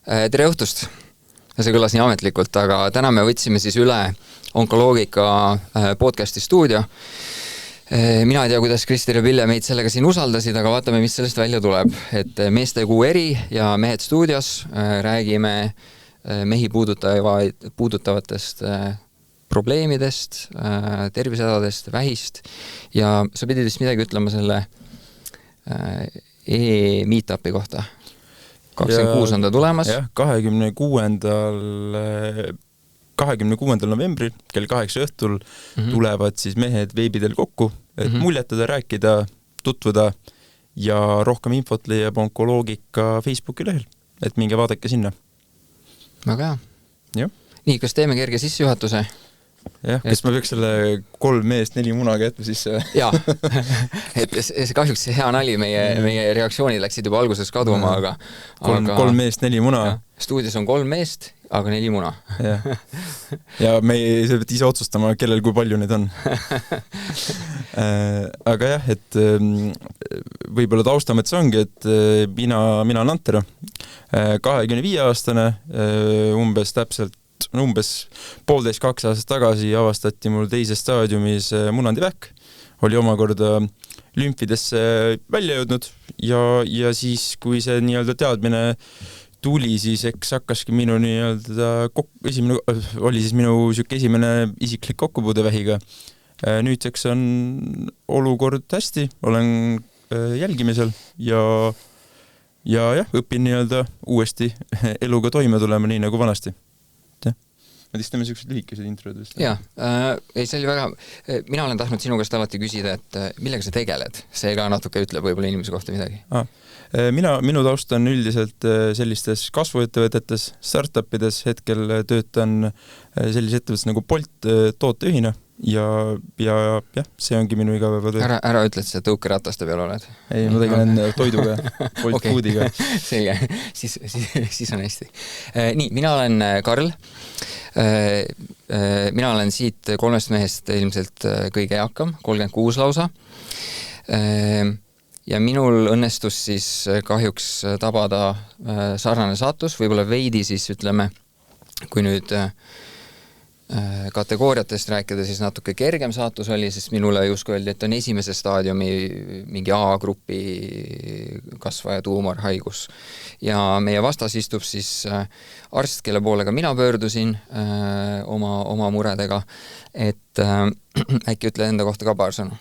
Tere õhtust! See kõlas nii ametlikult, aga täna me võtsime siis üle Onkoloogika podcasti stuudio. Mina ei tea, kuidas Krister ja Pille meid sellega siin usaldasid, aga vaatame, mis sellest välja tuleb. Et meeste kuu eri ja mehed stuudios räägime mehi puudutavatest probleemidest, tervisehädadest, vähist. Ja sa pidid vist midagi ütlema selle e-meetupi kohta. 26 on ta tulemas. Jah, 26. novembril kell 8 õhtul tulevad siis mehed veebidel kokku, et muljetada, rääkida, tutvuda ja rohkem infot leiab Onkoloogika Facebooki lehel, et minge vaadake sinna. Väga hea. Ja. Nii, kas teeme kerge sissejuhatuse? Jah, kas ma peaks selle 3 meest 4 munaga jätma sisse? Jaa, et kahjuks see hea nali, meie reaktsioonid läksid juba alguses kaduma, aga 3 meest 4 muna. Stuudios on 3 meest, aga 4 muna. Ja me ei saa ise otsustama, kellel kui palju neid on. Aga jah, et võib-olla taustamets ongi, et mina olen Antero, 25-aastane, umbes 1,5–2 aastat tagasi avastati mul teises staadiumis munandivähk, oli omakorda lümfidesse välja jõudnud ja siis, kui see nii-öelda teadmine tuli, siis eks hakkaski minu esimene isiklik kokkupuude vähiga. Nüüdseks on olukord hästi, olen jälgimisel ja õpin nii-öelda uuesti eluga toime tulema nii nagu vanasti. Me teeme sellised lühikesed introd vist. Jaa, see oli väga... Mina olen tahtnud sinu käest alati küsida, et millega sa tegeled? See ka natuke ütleb võib-olla inimese kohta midagi. Minu taust on üldiselt sellistes kasvuettevõtetes, startupides, hetkel töötan sellises ettevõttes nagu Bolt tooteühina ja see ongi minu igapäevatöö. Ära ütle, et sa tõukerataste peal oled. Ei, ma tegelen toiduga, Bolt Foodiga. Selge, siis on hästi. Nii, mina olen Karl. Mina olen siit 3 mehest ilmselt kõige eakam, 36 lausa. Ja minul õnnestus siis kahjuks tabada sarnane saatus, võib-olla veidi siis ütleme, kui nüüd kategooriatest rääkida, siis natuke kergem saatus oli, sest minule justkui öeldi, et on esimese staadiumi mingi A-grupi kasvaja tuumorhaigus. Ja meie vastas istub siis arst, kelle poole ka mina pöördusin oma muredega, et äkki ütle enda kohta ka paar sõnu.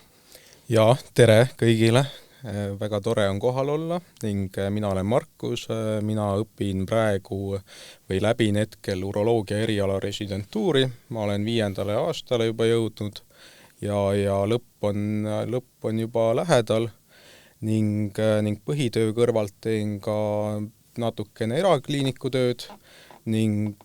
Ja, tere kõigile! Väga tore on kohal olla ning mina olen Markus, mina õpin praegu või läbin hetkel uroloogia eriala residentuuri, ma olen 5. aastale juba jõudnud ja lõpp on juba lähedal ning põhitöö kõrvalt teen ka natukene erakliiniku tööd ning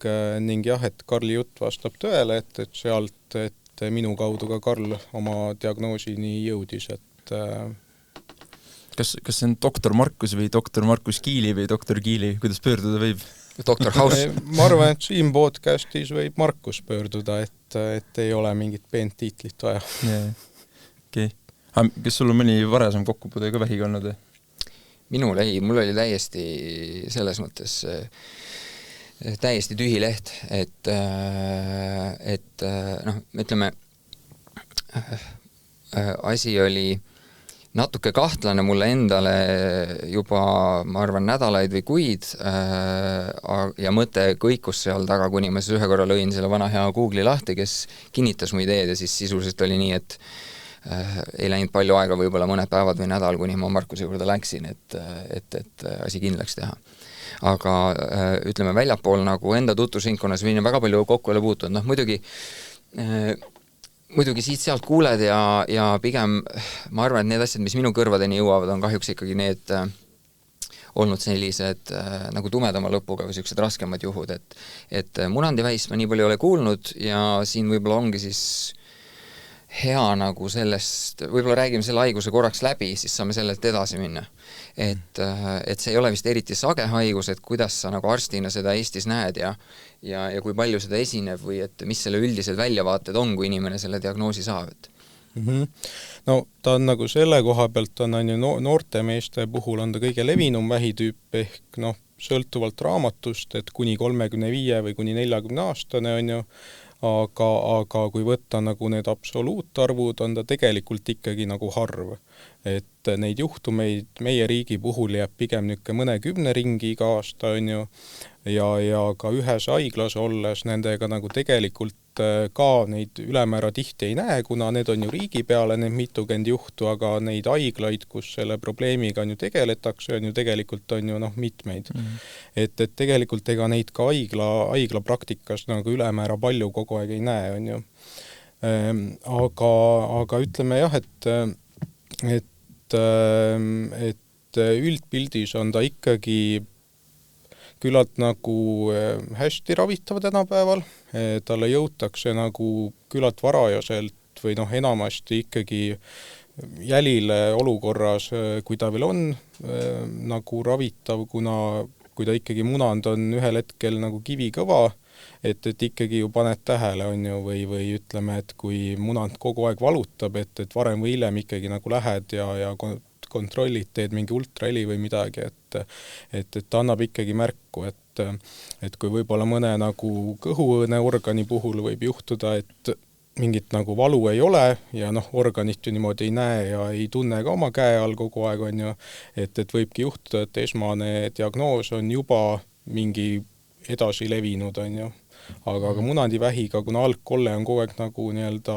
jah, et Karli jutt vastab tõele, et sealt, et minu kaudu ka Karl oma diagnoosini jõudis, et Kas see on doktor Markus või doktor Markus Kiili või doktor Kiili? Kuidas pöörduda võib? Doktor Haus. Ma arvan, et siin podcastis võib Markus pöörduda, et ei ole mingit peent tiitlit vaja. Okay. Kas sul on mõni varasem kokkupuude ka vähiga olnud? Minul oli täiesti selles mõttes täiesti tühi leht, et ütleme, asi oli natuke kahtlane mulle endale juba, ma arvan, nädalaid või kuid ja mõte kõikus seal taga, kuni ma siis ühe korra lõin selle vana hea Google'i lahti, kes kinnitas mu ideed ja siis sisuliselt oli nii, et ei läinud palju aega, võib-olla mõned päevad või nädal, kuni ma Markuse juurde läksin, et asi kindlaks teha. Aga ütleme, väljapool nagu enda tutvusringkonnas või väga palju kokku ole puutunud, muidugi siit-sealt kuuled ja pigem ma arvan, et need asjad, mis minu kõrvadeni jõuavad, on kahjuks ikkagi need olnud sellised nagu tumedama lõpuga või sellised raskemad juhud, et munandivähist ma nii palju ei ole kuulnud ja siin võib-olla ongi siis hea nagu sellest, võib-olla räägime selle haiguse korraks läbi, siis saame sellelt edasi minna. Et see ei ole vist eriti sage haigus, et kuidas sa nagu arstina seda Eestis näed ja kui palju seda esineb või et mis selle üldised väljavaated on, kui inimene selle diagnoosi saab? No ta on nagu selle koha pealt on ju noorte meeste puhul on ta kõige levinum vähitüüp ehk sõltuvalt raamatust, et kuni 35 või kuni 40 aastane on ju, aga kui võtta nagu need absoluutarvud, on ta tegelikult ikkagi nagu harv. Et neid juhtumeid meie riigi puhul jääb pigem niisugune mõne 10 ringi iga aasta on ju, ja ka ühes haiglas olles nendega nagu tegelikult ka neid ülemäära tihti ei näe, kuna need on ju riigi peale need mitukümmend juhtu, aga neid haiglaid, kus selle probleemiga on ju tegeletakse, on ju tegelikult on ju mitmeid. Et tegelikult ega neid ka haigla praktikas nagu ülemäära palju kogu aeg ei näe, on ju. Aga ütleme jah, et üldpildis on ta ikkagi küllalt nagu hästi ravitav tänapäeval, talle jõutakse nagu küllalt varajaselt või enamasti ikkagi jälile olukorras, kui ta veel on nagu ravitav, kui ta ikkagi munand on ühel hetkel nagu kivikõva, et ikkagi ju paned tähele, on ju, või ütleme, et kui munand kogu aeg valutab, et varem või hiljem ikkagi nagu lähed ja kontrollid, teed mingi ultraheli või midagi, et ta annab ikkagi märku, et kui võib-olla mõne nagu kõhuõõneorgani puhul võib juhtuda, et mingit nagu valu ei ole ja organit ju niimoodi ei näe ja ei tunne ka oma käe all kogu aeg, on ju, et võibki juhtuda, et esmane diagnoos on juba mingi edasi levinud, on ju. Aga munandivähiga, kuna algkolle on kogu aeg nagu nii-öelda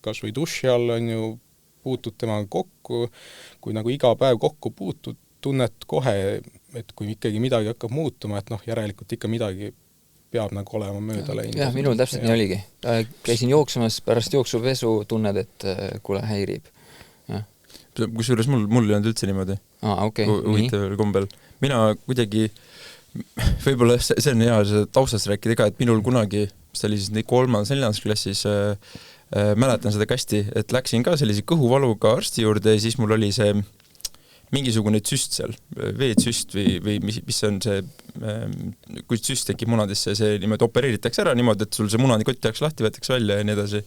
kas või duši all, on ju, puutud temaga kokku, kui nagu iga päev kokku puutud, tunnet kohe, et kui ikkagi midagi hakkab muutuma, et järelikult ikka midagi peab nagu olema mööda läinud. Jah, minul täpselt nii oligi. Käisin jooksumas, pärast jooksupesu tunned, et kuule häirib. Kusjuures mul ei olnud üldse niimoodi. Okay. Huvitaval kombel. Mina kuidagi, võib-olla see on hea see taustast rääkida ka, et minul kunagi, see oli siis 3.-4. klassis, mäletan seda kästi, et läksin ka sellise kõhuvaluga arsti juurde ja siis mul oli see mingisugune süst seal, veetsüst või mis on see, kui süst tekib munadisse, see niimoodi opereeritakse ära niimoodi, et sul see munadikott jääks lahti, võetakse välja ja nii edasi.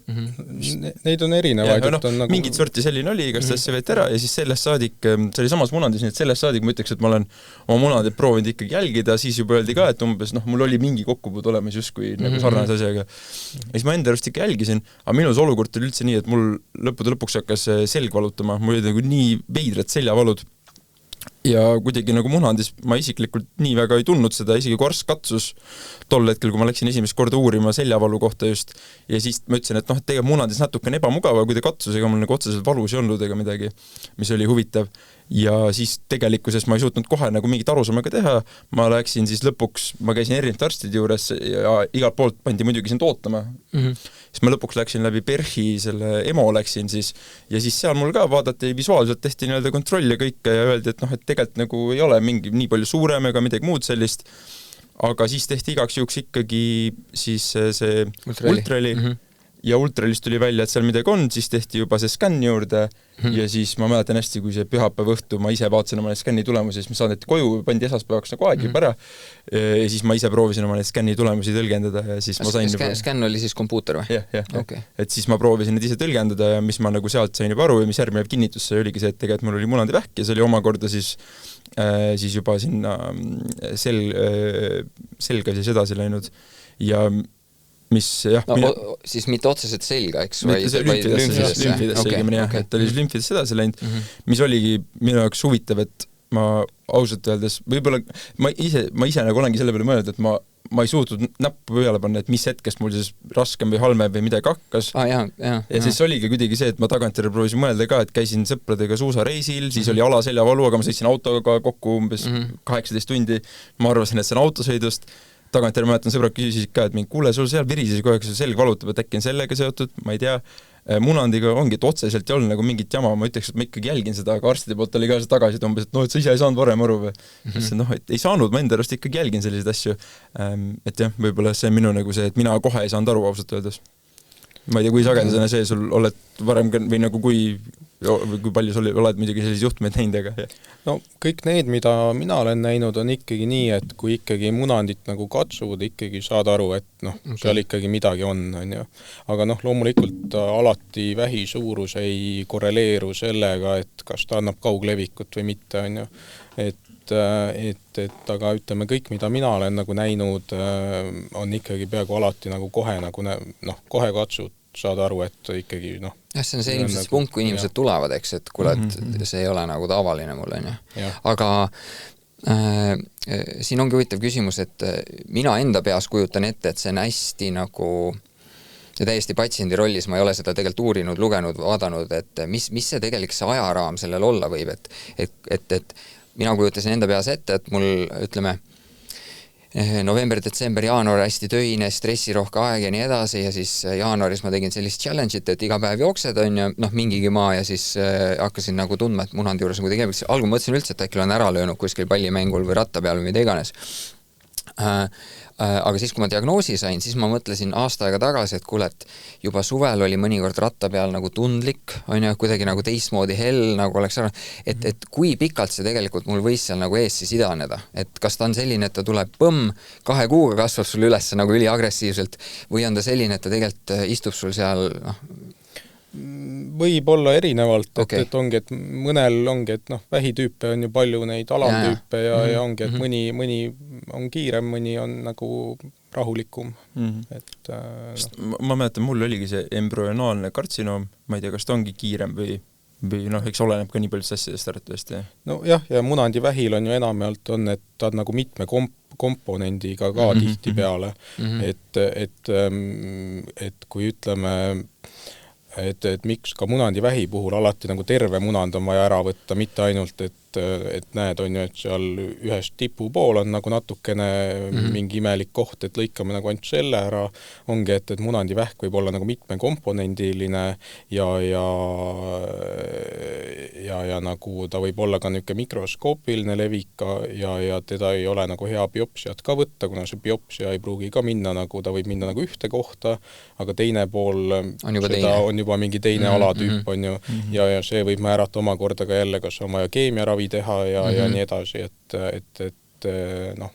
Neid on erinevaid. Nagu... Mingit sorti selline oli, kas see võeti ära ja siis sellest saadik, see oli samas munandis, nii et sellest saadik ma ütleks, et ma olen oma munadid proovinud ikkagi jälgida, siis juba öeldi ka, et umbes, mul oli mingi kokkupuud olemas justkui nagu sarnase asjaga. Ja siis ma enda arust ikka jälgisin, aga minus olukord oli üldse nii, et mul lõpuks hakkas selg valutama, mul oli nagu nii veidrad seljavalud. Ja kuidagi nagu munandis ma isiklikult nii väga ei tundnud seda, isegi kui arst katsus tol hetkel, kui ma läksin esimest korda uurima seljavalu kohta just, ja siis ma ütlesin, et tegelikult munandis natuke ebamugava, kui ta katsus, ega mul nagu otseselt valus ei olnud ega midagi, mis oli huvitav. Ja siis tegelikkuses ma ei suutnud kohe nagu mingit arusaamaga teha, ma läksin siis lõpuks, ma käisin erinevate arstide juures ja igalt poolt pandi muidugi sind ootama. Siis ma lõpuks läksin läbi PERHi, selle EMO läksin siis, ja siis seal mul ka vaadati visuaalselt, tehti nii-öelda kontroll ja kõike ja öeldi, et et tegelikult nagu ei ole mingi nii palju suurem ega midagi muud sellist, aga siis tehti igaks juhuks ikkagi siis see ultraheli. Ja ultralist tuli välja, et seal midagi on, siis tehti juba see skänni juurde ja siis ma mäletan hästi, kui see pühapäeva õhtu ma ise vaatasin oma skänni tulemusi, siis ma saadeti koju, pandi esmaspäevaks nagu aeg juba ära ja siis ma ise proovisin oma skänni tulemusi tõlgendada ja siis ma sain Skänn oli siis kompuuter või? Jah. Okay. Et siis ma proovisin need ise tõlgendada ja mis ma nagu sealt sain juba aru ja mis järgmine kinnitus sai oligi see, et tegelikult mul oli munandivähk ja see oli omakorda siis juba sinna selga siis edasi läinud ja mis jah... siis mitte otseselt selga, eks? Lümfidesse, et oli lümfidesse edasi läinud, mis oligi minu jaoks huvitav, et ma ausalt öeldes, võib-olla ma ise nagu olengi selle peale mõelnud, et ma ei suutnud näppu peale panna, et mis hetkest mul siis raskem või halmem või midagi hakkas. Ja siis oligi kuidagi see, et ma tagantjärele proovisin mõelda ka, et käisin sõpradega suusareisil, siis oli alaseljavalu, aga ma sõitsin autoga kokku umbes 18 tundi, ma arvasin, et see on autosõidust. Tagantjärele mäletan, sõbrad küsisid ka, et kuule, sul seal virises kogu aeg see selg valutab, et äkki on sellega seotud, ma ei tea. Munandiga ongi, et otseselt ei olnud nagu mingit jama, ma ütleks, et ma ikkagi jälgin seda, aga arstide poolt oli ka see tagasi, et umbes, et et sa ise ei saanud varem aru või. Et ei saanud, ma enda arust ikkagi jälgin selliseid asju. Et jah, võib-olla see on minu nagu see, et mina kohe ei saanud aru ausalt öeldes. Ma ei tea, kui sagedasena see sul oled varem või nagu kui palju sul oled muidugi sellised juhtumeid näinud, aga no kõik need, mida mina olen näinud, on ikkagi nii, et kui ikkagi munandit nagu katsud, ikkagi saad aru, et seal ikkagi midagi on ju. Aga loomulikult alati vähi suurus ei korreleeru sellega, et kas ta annab kauglevikut või mitte, on ju. Et et aga ütleme, kõik, mida mina olen nagu näinud, on ikkagi peaaegu alati nagu kohe nagu kohe katsud saada aru, et ikkagi jah, see on see ilmselt see punkt, kui inimesed tulevad, eks, et kuule, et see ei ole nagu tavaline mul, on ju. Aga siin ongi huvitav küsimus, et mina enda peas kujutan ette, et see on hästi nagu ja täiesti patsiendi rollis, ma ei ole seda tegelikult uurinud, lugenud, vaadanud, et mis see tegelikult see ajaraam sellel olla võib, et mina kujutasin enda peas ette, et mul, ütleme, november, detsember, jaanuar hästi töine, stressirohke aeg ja nii edasi ja siis jaanuaris ma tegin sellist challenge'it, et iga päev jooksed on ja mingigi maa ja siis hakkasin nagu tundma, et munandi juures nagu tegema, algul mõtlesin üldse, et äkki olen ära löönud kuskil pallimängul või ratta peal või mida iganes. Aga siis, kui ma diagnoosi sain, siis ma mõtlesin aasta aega tagasi, et kuule, et juba suvel oli mõnikord ratta peal nagu tundlik, on ju, kuidagi nagu teistmoodi hell, nagu oleks ära, et kui pikalt see tegelikult mul võis seal nagu ees siis idaneda, et kas ta on selline, et ta tuleb põmm, 2 kuuga kasvab sul üles nagu üliagressiivselt või on ta selline, et ta tegelikult istub sul seal, võib olla erinevalt, et ongi, et mõnel ongi, et vähitüüpe on ju palju neid alamtüüpe ja ongi, et mõni on kiirem, mõni on nagu rahulikum. Et, ma mäletan, mul oligi see embrüonaalne kartsinoom, ma ei tea, kas ta ongi kiirem või eks oleneb ka nii paljust asjadest arvatavasti. No jah, ja munandivähil on ju enamjaolt on, et ta on nagu mitme komponendiga ka tihti peale. Et kui ütleme, et miks ka munandivähi puhul alati nagu terve munand on vaja ära võtta, mitte ainult, et näed, on ju, et seal ühest tipu pool on nagu natukene mingi imelik koht, et lõikame nagu ainult selle ära, ongi, et munandivähk võib olla nagu mitmekomponendiline ja nagu ta võib olla ka niisugune mikroskoopiline levik ja teda ei ole nagu hea biopsiat ka võtta, kuna see biopsia ei pruugi ka minna nagu, ta võib minna nagu ühte kohta, aga teine pool on juba mingi teine alatüüp, on ju, ja see võib määrata omakorda ka jälle, kas on vaja keemiaravi teha ja nii edasi, et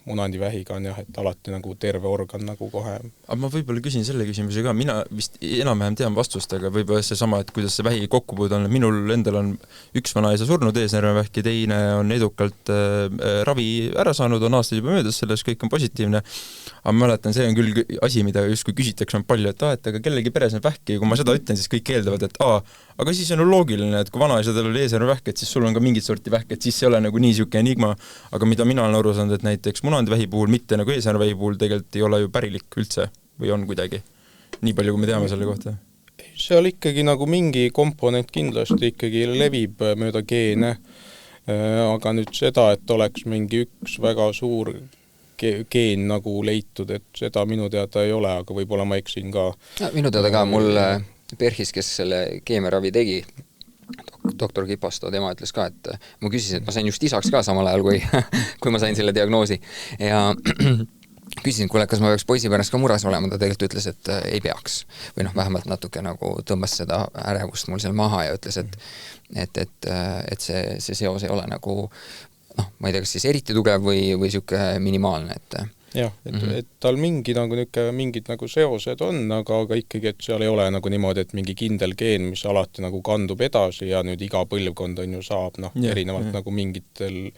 munandivähiga on jah, et alati nagu terve organ nagu kohe. Aga ma võib-olla küsin selle küsimuse ka, mina vist enam-vähem tean vastust, aga võib-olla seesama, et kuidas see vähi kokkupuud on, minul endal on üks vanaisa surnud eesnärvevähk ja teine on edukalt ravi ära saanud, on aastaid juba möödas selles, kõik on positiivne, aga ma mäletan, see on küll asi, mida justkui küsitakse on palju, et aga kellegi peres on vähki ja kui ma seda ütlen, siis kõik eeldavad, et aga siis on ju loogiline, et kui vanaisadel oli eesnärvevähk, et siis sul on ka mingit sorti vähk, et siis see ei ole nagu nii siuke enigma, aga mida mina olen aru saanud, et näiteks munandivähi puhul, mitte nagu eesnärvevähi puhul tegelikult ei ole ju pärilik üldse või on kuidagi, nii palju kui me teame selle kohta. Seal ikkagi nagu mingi komponent kindlasti ikkagi levib mööda geene, aga nüüd seda, et oleks mingi üks väga suur geen nagu leitud, et seda minu teada ei ole, aga võib-olla ma eksin ka. Minu teada ka mul Perhis, kes selle keemiaravi tegi, doktor Kipasto, tema ütles ka, et ma küsisin, et ma sain just isaks ka samal ajal, kui ma sain selle diagnoosi ja küsisin, kuule, kas ma peaks poisi pärast ka mures olema, ta tegelikult ütles, et ei peaks. Või vähemalt natuke nagu tõmbas seda ärevust mul seal maha ja ütles, et see seos ei ole nagu, ma ei tea, kas siis eriti tugev või siuke minimaalne, et jah, et tal mingid nagu seosed on, aga ikkagi, et seal ei ole nagu niimoodi, et mingi kindel geen, mis alati nagu kandub edasi ja nüüd iga põlvkond on ju saab, erinevalt nagu mingitel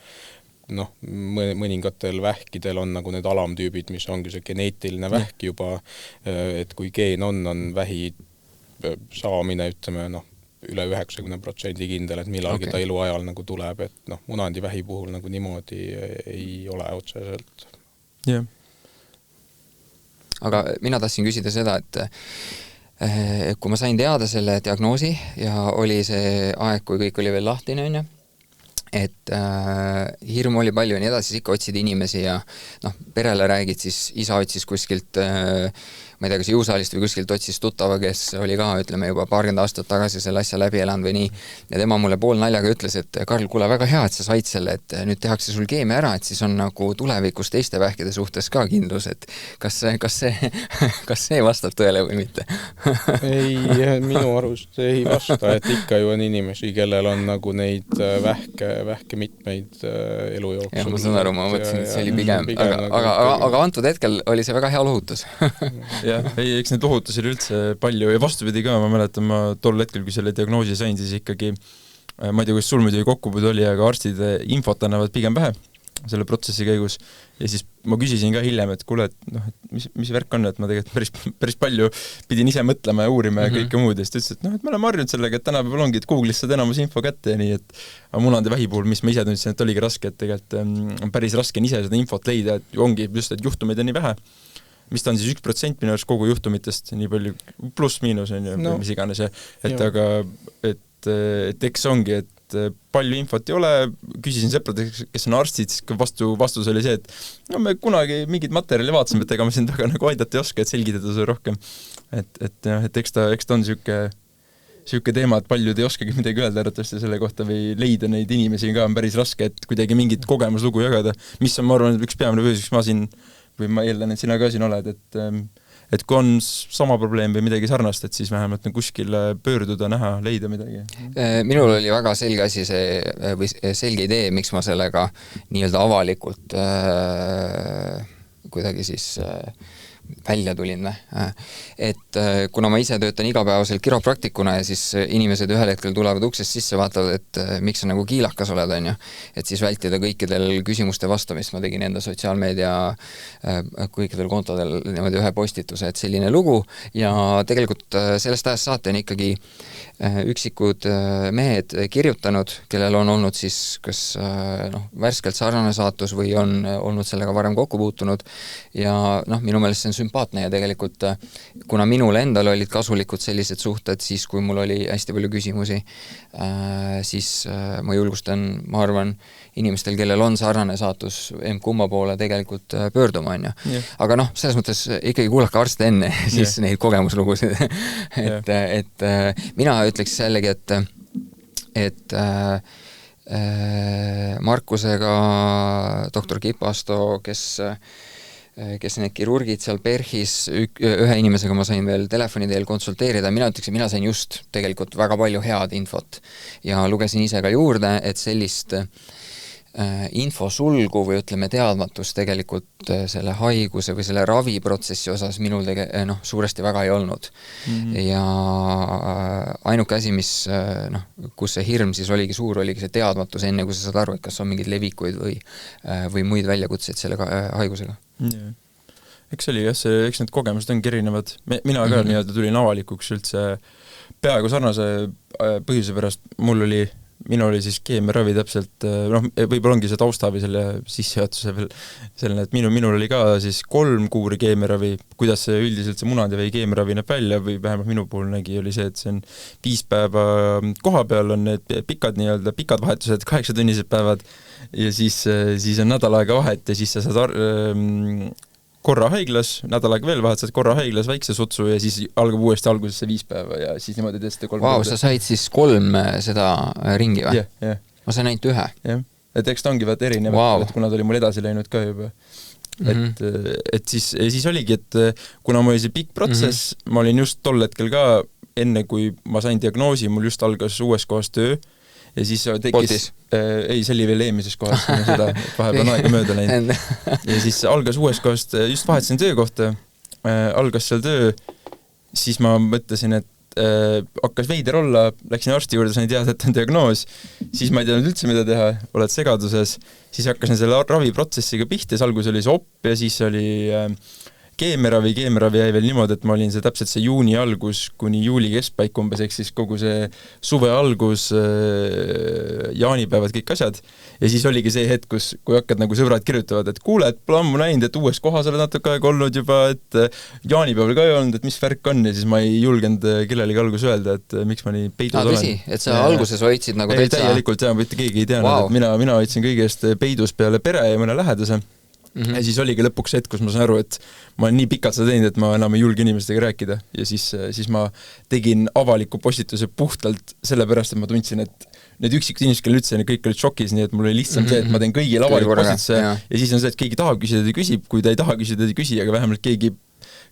mõningatel vähkidel on nagu need alamtüübid, mis ongi see geneetiline vähk juba, et kui geen on vähi saamine, ütleme, üle 90% kindel, et millalgi ta eluajal nagu tuleb, et munandivähi puhul nagu niimoodi ei ole otseselt. Yeah. Aga mina tahtsin küsida seda, et kui ma sain teada selle diagnoosi ja oli see aeg, kui kõik oli veel lahtine, on ju, et hirm oli palju ja nii edasi, siis ikka otsid inimesi ja perele räägid, siis isa otsis kuskilt ma ei tea, kas jõusaalist või kuskilt otsis tuttava, kes oli ka, ütleme, juba 20 aastat tagasi selle asja läbi elanud või nii. Ja tema mulle pool naljaga ütles, et Karl, kuule, väga hea, et sa said selle, et nüüd tehakse sul keemia ära, et siis on nagu tulevikus teiste vähkide suhtes ka kindlus, et kas see vastab tõele või mitte? Ei, minu arust ei vasta, et ikka ju on inimesi, kellel on nagu neid vähke mitmeid elu jooksul. Ja ma saan aru, ma mõtlesin, et see oli pigem aga antud hetkel oli see väga hea lohutus. Jah, eks need lohutusi oli üldse palju ja vastupidi ka, ma mäletan, ma tol hetkel, kui selle diagnoosi sain, siis ikkagi, ma ei tea, kus sul muidugi kokkupuude oli, aga arstid infot annavad pigem pähe selle protsessi käigus ja siis ma küsisin ka hiljem, et kuule, et noh, et mis värk on, et ma tegelikult päris palju pidin ise mõtlema ja uurima ja kõike muud ja siis ta ütles, et noh, et me oleme harjunud sellega, et tänapäeval ongi, et Google'is saad enamus info kätte ja nii, et munade vähi puhul, mis ma ise tundsin, et oligi raske, et tegelikult on päris raske ise seda infot leida, et ongi just, et juhtumeid on nii vähe, mis ta on siis 1% minu arust kogu juhtumitest, nii palju pluss-miinus on ju, mis iganes ja et joo. Aga et eks ongi, et palju infot ei ole, küsisin sõpradeks, kes on arstid, vastus oli see, et no me kunagi mingid materjali vaatasime, et ega me sind väga nagu aidata ei oska, et selgitada see rohkem. Et eks ta on siuke teema, et paljud ei oskagi midagi öelda arvatavasti selle kohta või leida neid inimesi ka on päris raske, et kuidagi mingit kogemuslugu jagada, mis on, ma arvan, üks peamine põhjus, ma siin, või ma eeldan, et sina ka siin oled, et kui on sama probleem või midagi sarnast, et siis vähemalt kuskile pöörduda, näha, leida midagi. Minul oli väga selge asi või selge idee, miks ma sellega nii-öelda avalikult kuidagi siis välja tulin. Et kuna ma ise töötan igapäevaselt kiropraktikuna ja siis inimesed ühel hetkel tulevad uksest sisse, vaatavad, et miks sa nagu kiilakas oled, on ju. Et siis vältida kõikidel küsimuste vastamist, ma tegin enda sotsiaalmeedia kõikidel kontodel niimoodi ühe postituse, et selline lugu ja tegelikult sellest ajast saate on ikkagi üksikud mehed kirjutanud, kellel on olnud siis kas värskelt sarnane saatus või on olnud sellega varem kokku puutunud ja minu meelest see on sümpaatne ja tegelikult kuna minul endal olid kasulikud sellised suhted, siis kui mul oli hästi palju küsimusi, siis ma julgustan, ma arvan, inimestel, kellel on sarnane saatus kumma poole tegelikult pöörduma, on ju. Yeah. Aga selles mõttes ikkagi kuulake arste enne, siis neid kogemuslugusid. et mina ütleks jällegi, et Markusega doktor Kipasto, kes need kirurgid seal PERHis, ühe inimesega ma sain veel telefoni teel konsulteerida, mina sain just tegelikult väga palju head infot ja lugesin ise ka juurde, et sellist infosulgu või ütleme teadmatus tegelikult selle haiguse või selle raviprotsessi osas minul suuresti väga ei olnud. Ja ainuke asi, kus see hirm siis oligi suur, oligi see teadmatus enne, kui sa saad aru, et kas on mingeid levikuid või muid väljakutseid selle haigusega. Eks oli jah, eks need kogemused ongi erinevad. Mina ka nii-öelda tulin avalikuks üldse peaaegu sarnase põhjuse pärast. Minul oli siis keemiaravi täpselt, võib-olla ongi see tausta või selle sissejuhatuse veel selline, et minul oli ka siis 3 kuuri keemiaravi, kuidas see üldiselt see munadivähi keemiaravi näeb välja või vähemalt minu puhul nägi, oli see, et see on 5 päeva koha peal on need pikad vahetused, 8-tunnised päevad ja siis on nädal aega vahet ja siis sa saad korra haiglas, nädal aega veel vahetad korra haiglas väikse sutsu ja siis algab uuesti algusesse 5 päeva ja siis niimoodi tõesti 3 päeva. Sa said siis 3 seda ringi või? Jah. Ma sain ainult 1. Jah, et eks ta ongi vaat erinevad, et kuna ta oli mul edasi läinud ka juba. Et siis oligi, et kuna mul oli see pikk protsess, ma olin just tol hetkel ka, enne kui ma sain diagnoosi, mul just algas uues kohas töö ja siis tekkis... Ei, see oli veel eelmises kohas, seda, et vahepeal on aega mööda läinud. Ja siis algas uues kohast, just vahetasin töökohta, algas seal töö, siis ma mõtlesin, et hakkas veider olla, läksin arsti juurde, sain teada, et on diagnoos, siis ma ei teadnud üldse, mida teha, oled segaduses, siis hakkasin selle raviprotsessiga pihta, algus oli see OP ja siis oli keemiaravi jäi veel niimoodi, et ma olin täpselt see juuni algus kuni juuli keskpaik umbes, ehk siis kogu see suve algus, jaanipäevad, kõik asjad. Ja siis oligi see hetk, kui hakkad nagu sõbrad kirjutavad, et kuule, et pole ammu näinud, et uues kohas oled natuke aega olnud juba, et jaanipäeval ka ei olnud, et mis värk on ja siis ma ei julgenud kellelegi algus öelda, et miks ma nii peidus olen. Tõsi, et sa alguses hoidsid nagu täitsa... Täielikult jah, mitte keegi ei teadnud, et mina hoidsin kõigest peidus peale pere ja mõne lähedase. Ja siis oligi lõpuks hetk, kus ma saan aru, et ma olen nii pikalt seda teinud, et ma enam ei julge inimestega rääkida ja siis ma tegin avaliku postituse puhtalt sellepärast, et ma tundsin, et need üksikud inimesed, kellel üldse kõik olid šokis, nii et mul oli lihtsalt see, et ma teen kõigil avaliku postituse ja siis on see, et keegi tahab küsida, ta küsib, kui ta ei taha küsida, ta ei küsi, aga vähemalt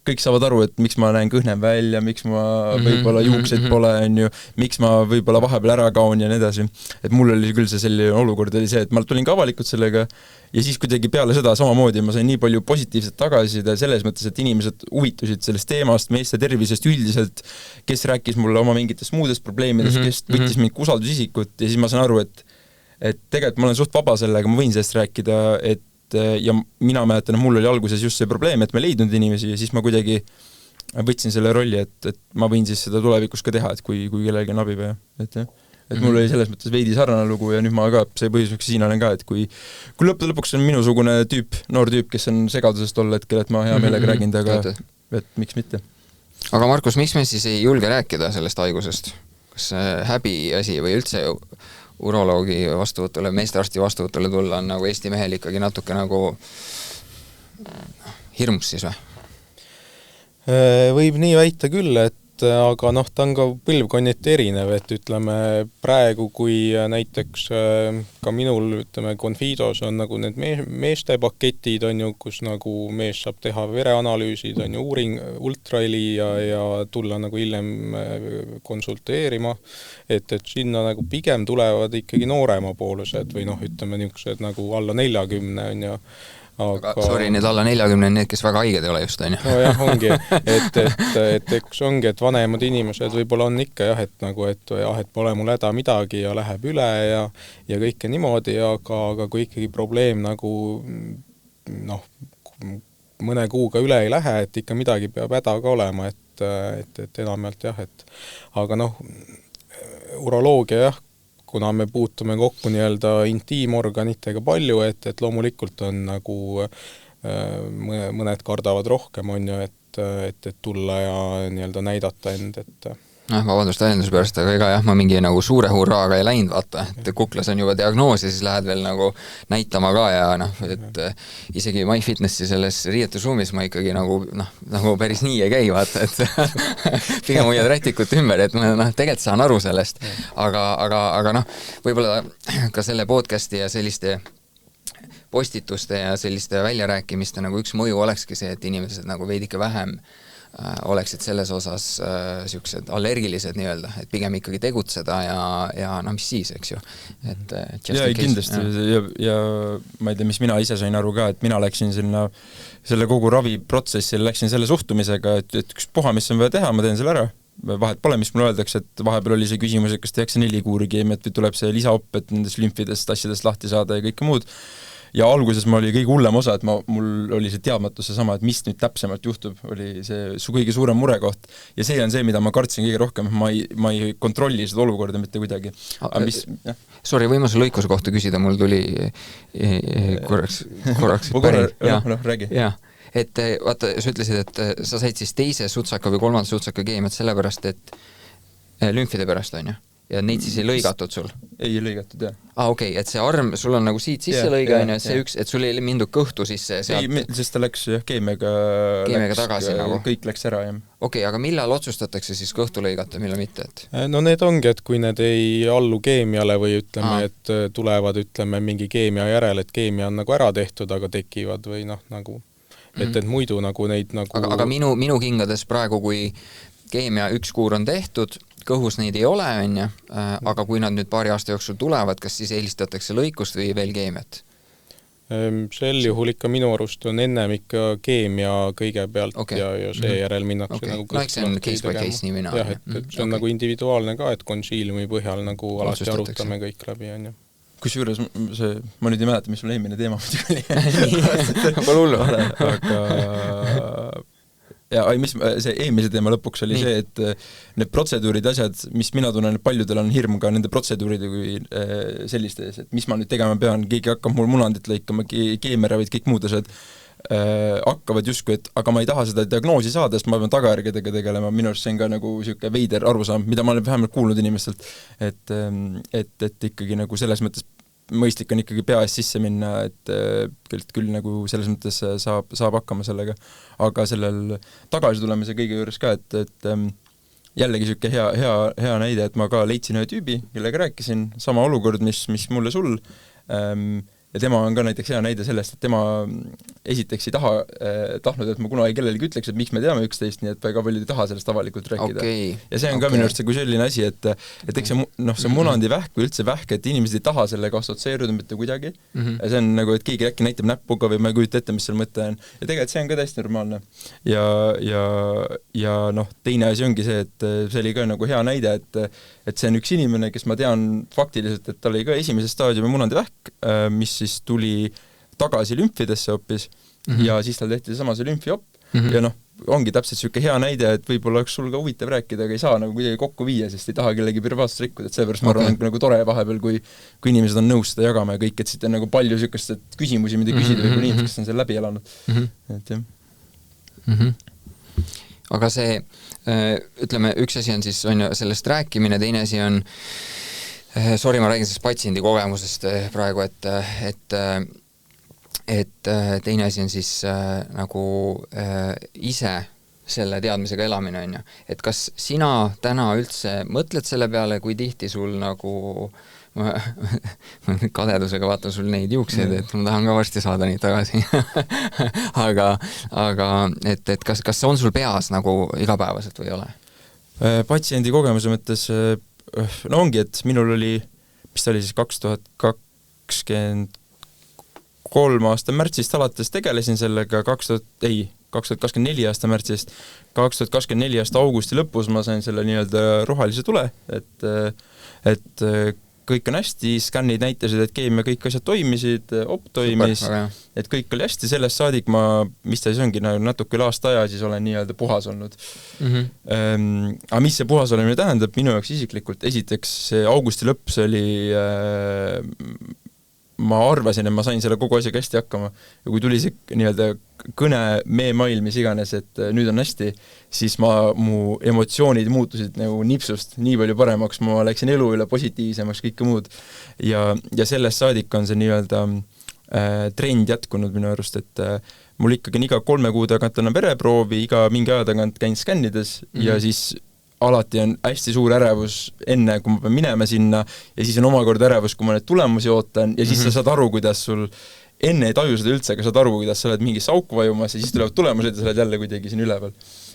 kõik saavad aru, et miks ma näen kõhnem välja, miks ma võib-olla juukseid pole, miks ma võib-olla vahepeal ära kaon ja nii edasi. Et mul oli küll see selline olukord, oli see, et ma tulin ka avalikult sellega ja siis kuidagi peale seda samamoodi ma sain nii palju positiivset tagasisida selles mõttes, et inimesed huvitusid sellest teemast, meeste tervisest üldiselt, kes rääkis mulle oma mingitest muudest probleemidest, kes võttis mind kui usaldusisikut ja siis ma saan aru, et tegelikult ma olen suht vaba sellega, ma võin sellest rääkida, et ja mina mäletan, mul oli alguses just see probleem, et ma ei leidnud inimesi ja siis ma kuidagi võtsin selle rolli, et ma võin siis seda tulevikus ka teha, et kui kellelgi on abi vaja, et jah. Et mul oli selles mõttes veidi sarnane lugu ja nüüd ma ka, see põhjus, miks siin olen ka, et kui lõppude lõpuks on minusugune noor tüüp, kes on segadusest tol hetkel, et ma hea meelega räägin taga, et miks mitte. Aga Markus, miks me siis ei julge rääkida sellest haigusest? Kas häbi asi või üldse uroloogi vastuvõtule, meestearsti vastuvõtule tulla on nagu Eesti mehel ikkagi natuke nagu hirmus siis või? Võib nii väita küll, aga ta on ka põlvkonniti erinev, et ütleme praegu, kui näiteks ka minul, ütleme, Confidos on nagu need meeste paketid, on ju, kus nagu mees saab teha vereanalüüsid, on ju, uuring, ultraheli ja tulla nagu hiljem konsulteerima, et sinna nagu pigem tulevad ikkagi nooremapoolused või ütleme niisugused nagu alla 40, on ju. Aga sorry, need alla 40 need, kes väga haiged ei ole just, on ju. No jah, ongi, et eks ongi, et vanemad inimesed võib-olla on ikka jah, et pole mul häda midagi ja läheb üle ja kõike niimoodi, aga kui ikkagi probleem nagu mõne kuuga üle ei lähe, et ikka midagi peab häda ka olema, et enamalt jah, aga uroloogia jah, kuna me puutume kokku nii-öelda intiimorganitega palju, et loomulikult on nagu mõned kardavad rohkem, on ju, et tulla ja nii-öelda näidata end, vabandust väljenduse pärast, aga ega jah, ma mingi nagu suure hurraaga ei läinud, vaata, et kuklas on juba diagnoos ja siis lähed veel nagu näitama ka ja et isegi MyFitnessi selles riietusruumis ma ikkagi nagu päris nii ei käi, vaata, et pigem hoiad rätikut ümber, et ma tegelikult saan aru sellest, aga võib-olla ka selle podcasti ja selliste postituste ja selliste väljarääkimiste nagu üks mõju olekski see, et inimesed nagu veidike vähem oleksid selles osas siuksed allergilised nii-öelda, et pigem ikkagi tegutseda ja mis siis, eks ju. Ja kindlasti ja ma ei tea, mis mina ise sain aru ka, et mina läksin selle kogu raviprotsessil, läksin selle suhtumisega, et üks puha, mis on vaja teha, ma teen selle ära. Vahet pole, mis mulle öeldakse, et vahepeal oli see küsimus, et kas tehakse 4 kuuri keemiat või tuleb see lisaopp, et nendest lümfidest, asjadest lahti saada ja kõike muud. Ja alguses ma oli kõige hullem osa, et mul oli see teadmatus sama, et mis nüüd täpsemalt juhtub, oli see su kõige suurem murekoht. Ja see on see, mida ma kartsin kõige rohkem, ma ei kontrolli seda olukorda mitte kuidagi. Sorry, võimaluse lõikuse kohta küsida, mul tuli korraks räägi. Jah, et vaata, sa ütlesid, et sa said siis teise sutsaka või 3. sutsaka keemiat sellepärast, et lümfide pärast on ju? Ja neid siis ei lõigatud sul? Ei lõigatud, jah. Okei, et see arm, sul on nagu siit sisse lõiga, on ju, et see üks, et sul ei mindud kõhtu sisse sealt. Ei, sest ta läks keemiaga tagasi nagu. Kõik läks ära, jah. Okei, aga millal otsustatakse siis kõhtu lõigata, millal mitte? No need ongi, et kui need ei allu keemiale või ütleme, et tulevad, ütleme, mingi keemia järel, et keemia on nagu ära tehtud, aga tekivad või nagu, et muidu nagu neid nagu... Aga minu kingades praegu, kui keemia 1 kuur on tehtud, kõhus neid ei ole, on ju, aga kui nad nüüd paari aasta jooksul tulevad, kas siis eelistatakse lõikust või veel keemiat? Sel juhul ikka minu arust on ennem ikka keemia kõigepealt ja seejärel minnakse nagu see on case by case nii mina. Jah, et see on nagu individuaalne ka, et konsiiliumi põhjal nagu alati arutame kõik läbi, on ju. Kusjuures ma nüüd ei mäleta, mis sul eelmine teema muidugi oli. Pole hullu. Aga ja see eelmise teema lõpuks oli see, et need protseduurid, asjad, mis mina tunnen, paljudel on hirm ka nende protseduuride kui selliste ees, et mis ma nüüd tegema pean, keegi hakkab mul munandit lõikama, keemera või kõik muud asjad hakkavad justkui, et aga ma ei taha seda diagnoosi saada, sest ma pean tagajärgedega tegelema, minu arust see on ka nagu siuke veider arusaam, mida ma olen vähemalt kuulnud inimestelt, et ikkagi nagu selles mõttes mõistlik on ikkagi pea ees sisse minna, et küll nagu selles mõttes saab hakkama sellega. Aga sellel tagasi tulemise kõige juures ka, et jällegi siuke hea näide, et ma ka leidsin ühe tüübi, kellega rääkisin, sama olukord, mis mulle sul, ja tema on ka näiteks hea näide sellest, et tema esiteks ei tahtnud, et ma kunagi kellelegi ütleks, et miks me teame üksteist, nii et väga paljud ei taha sellest avalikult rääkida. Ja see on ka minu arust see kui selline asi, et eks see munandi vähk või üldse vähk, et inimesed ei taha sellega assotsieeruda mitte kuidagi. Ja see on nagu, et keegi äkki näitab näpuga või ma ei kujuta ette, mis seal mõte on. Ja tegelikult see on ka täiesti normaalne. Ja teine asi ongi see, et see oli ka nagu hea näide, et see on üks inimene, kes ma tean faktiliselt, et tal oli ka esimese staadiumi munandi vähk, mis siis tuli tagasi lümfidesse hoopis ja siis tal tehti sama see lümfiop ja ongi täpselt siuke hea näide, et võib-olla oleks sul ka huvitav rääkida, aga ei saa nagu kuidagi kokku viia, sest ei taha kellegi privaatselt rikkuda, et seepärast ma arvan nagu tore vahepeal, kui inimesed on nõus seda jagama ja kõik, et siit on nagu palju siukest küsimusi, mida küsida või inimesed, kes on seal läbi elanud. Et jah. Aga see, ütleme, üks asi on siis on ju sellest rääkimine, teine asi on sorry, ma räägin sellest patsiendi kogemusest praegu, et teine asi on siis nagu ise selle teadmisega elamine on ju. Et kas sina täna üldse mõtled selle peale, kui tihti sul nagu ma kadedusega vaatan sul neid juukseid, et ma tahan ka varsti saada neid tagasi. aga et kas on sul peas nagu igapäevaselt või ei ole? Patsiendi kogemuse mõttes ongi, et minul oli, mis ta oli siis 2023 aasta märtsist alates tegelesin sellega, 2024 aasta märtsist, 2024 aasta augusti lõpus ma sain selle nii-öelda rohelise tule, et kõik on hästi, skännid näitasid, et keemia kõik asjad toimisid, op toimis, et kõik oli hästi, sellest saadik ma, mis ta siis ongi, natuke üle aasta aja siis olen nii-öelda puhas olnud. Aga mis see puhas olemine tähendab minu jaoks isiklikult? Esiteks, see augusti lõpp, see oli ma arvasin, et ma sain selle kogu asjaga hästi hakkama ja kui tuli see nii-öelda kõne, mail, mis iganes, et nüüd on hästi, siis mu emotsioonid muutusid nagu nipsust nii palju paremaks, ma läksin elu üle positiivsemaks, kõike muud ja sellest saadik on see nii-öelda trend jätkunud minu arust, et mul ikkagi iga 3 kuu tagant annan vereproovi, iga mingi aja tagant käin skännides ja siis alati on hästi suur ärevus enne, kui ma pean minema sinna ja siis on omakorda ärevus, kui ma need tulemusi ootan ja siis sa saad aru, kuidas sul enne ei taju seda üldse, aga saad aru, kuidas sa oled mingisse auku vajumas ja siis tulevad tulemused ja sa oled jälle kuidagi siin üleval.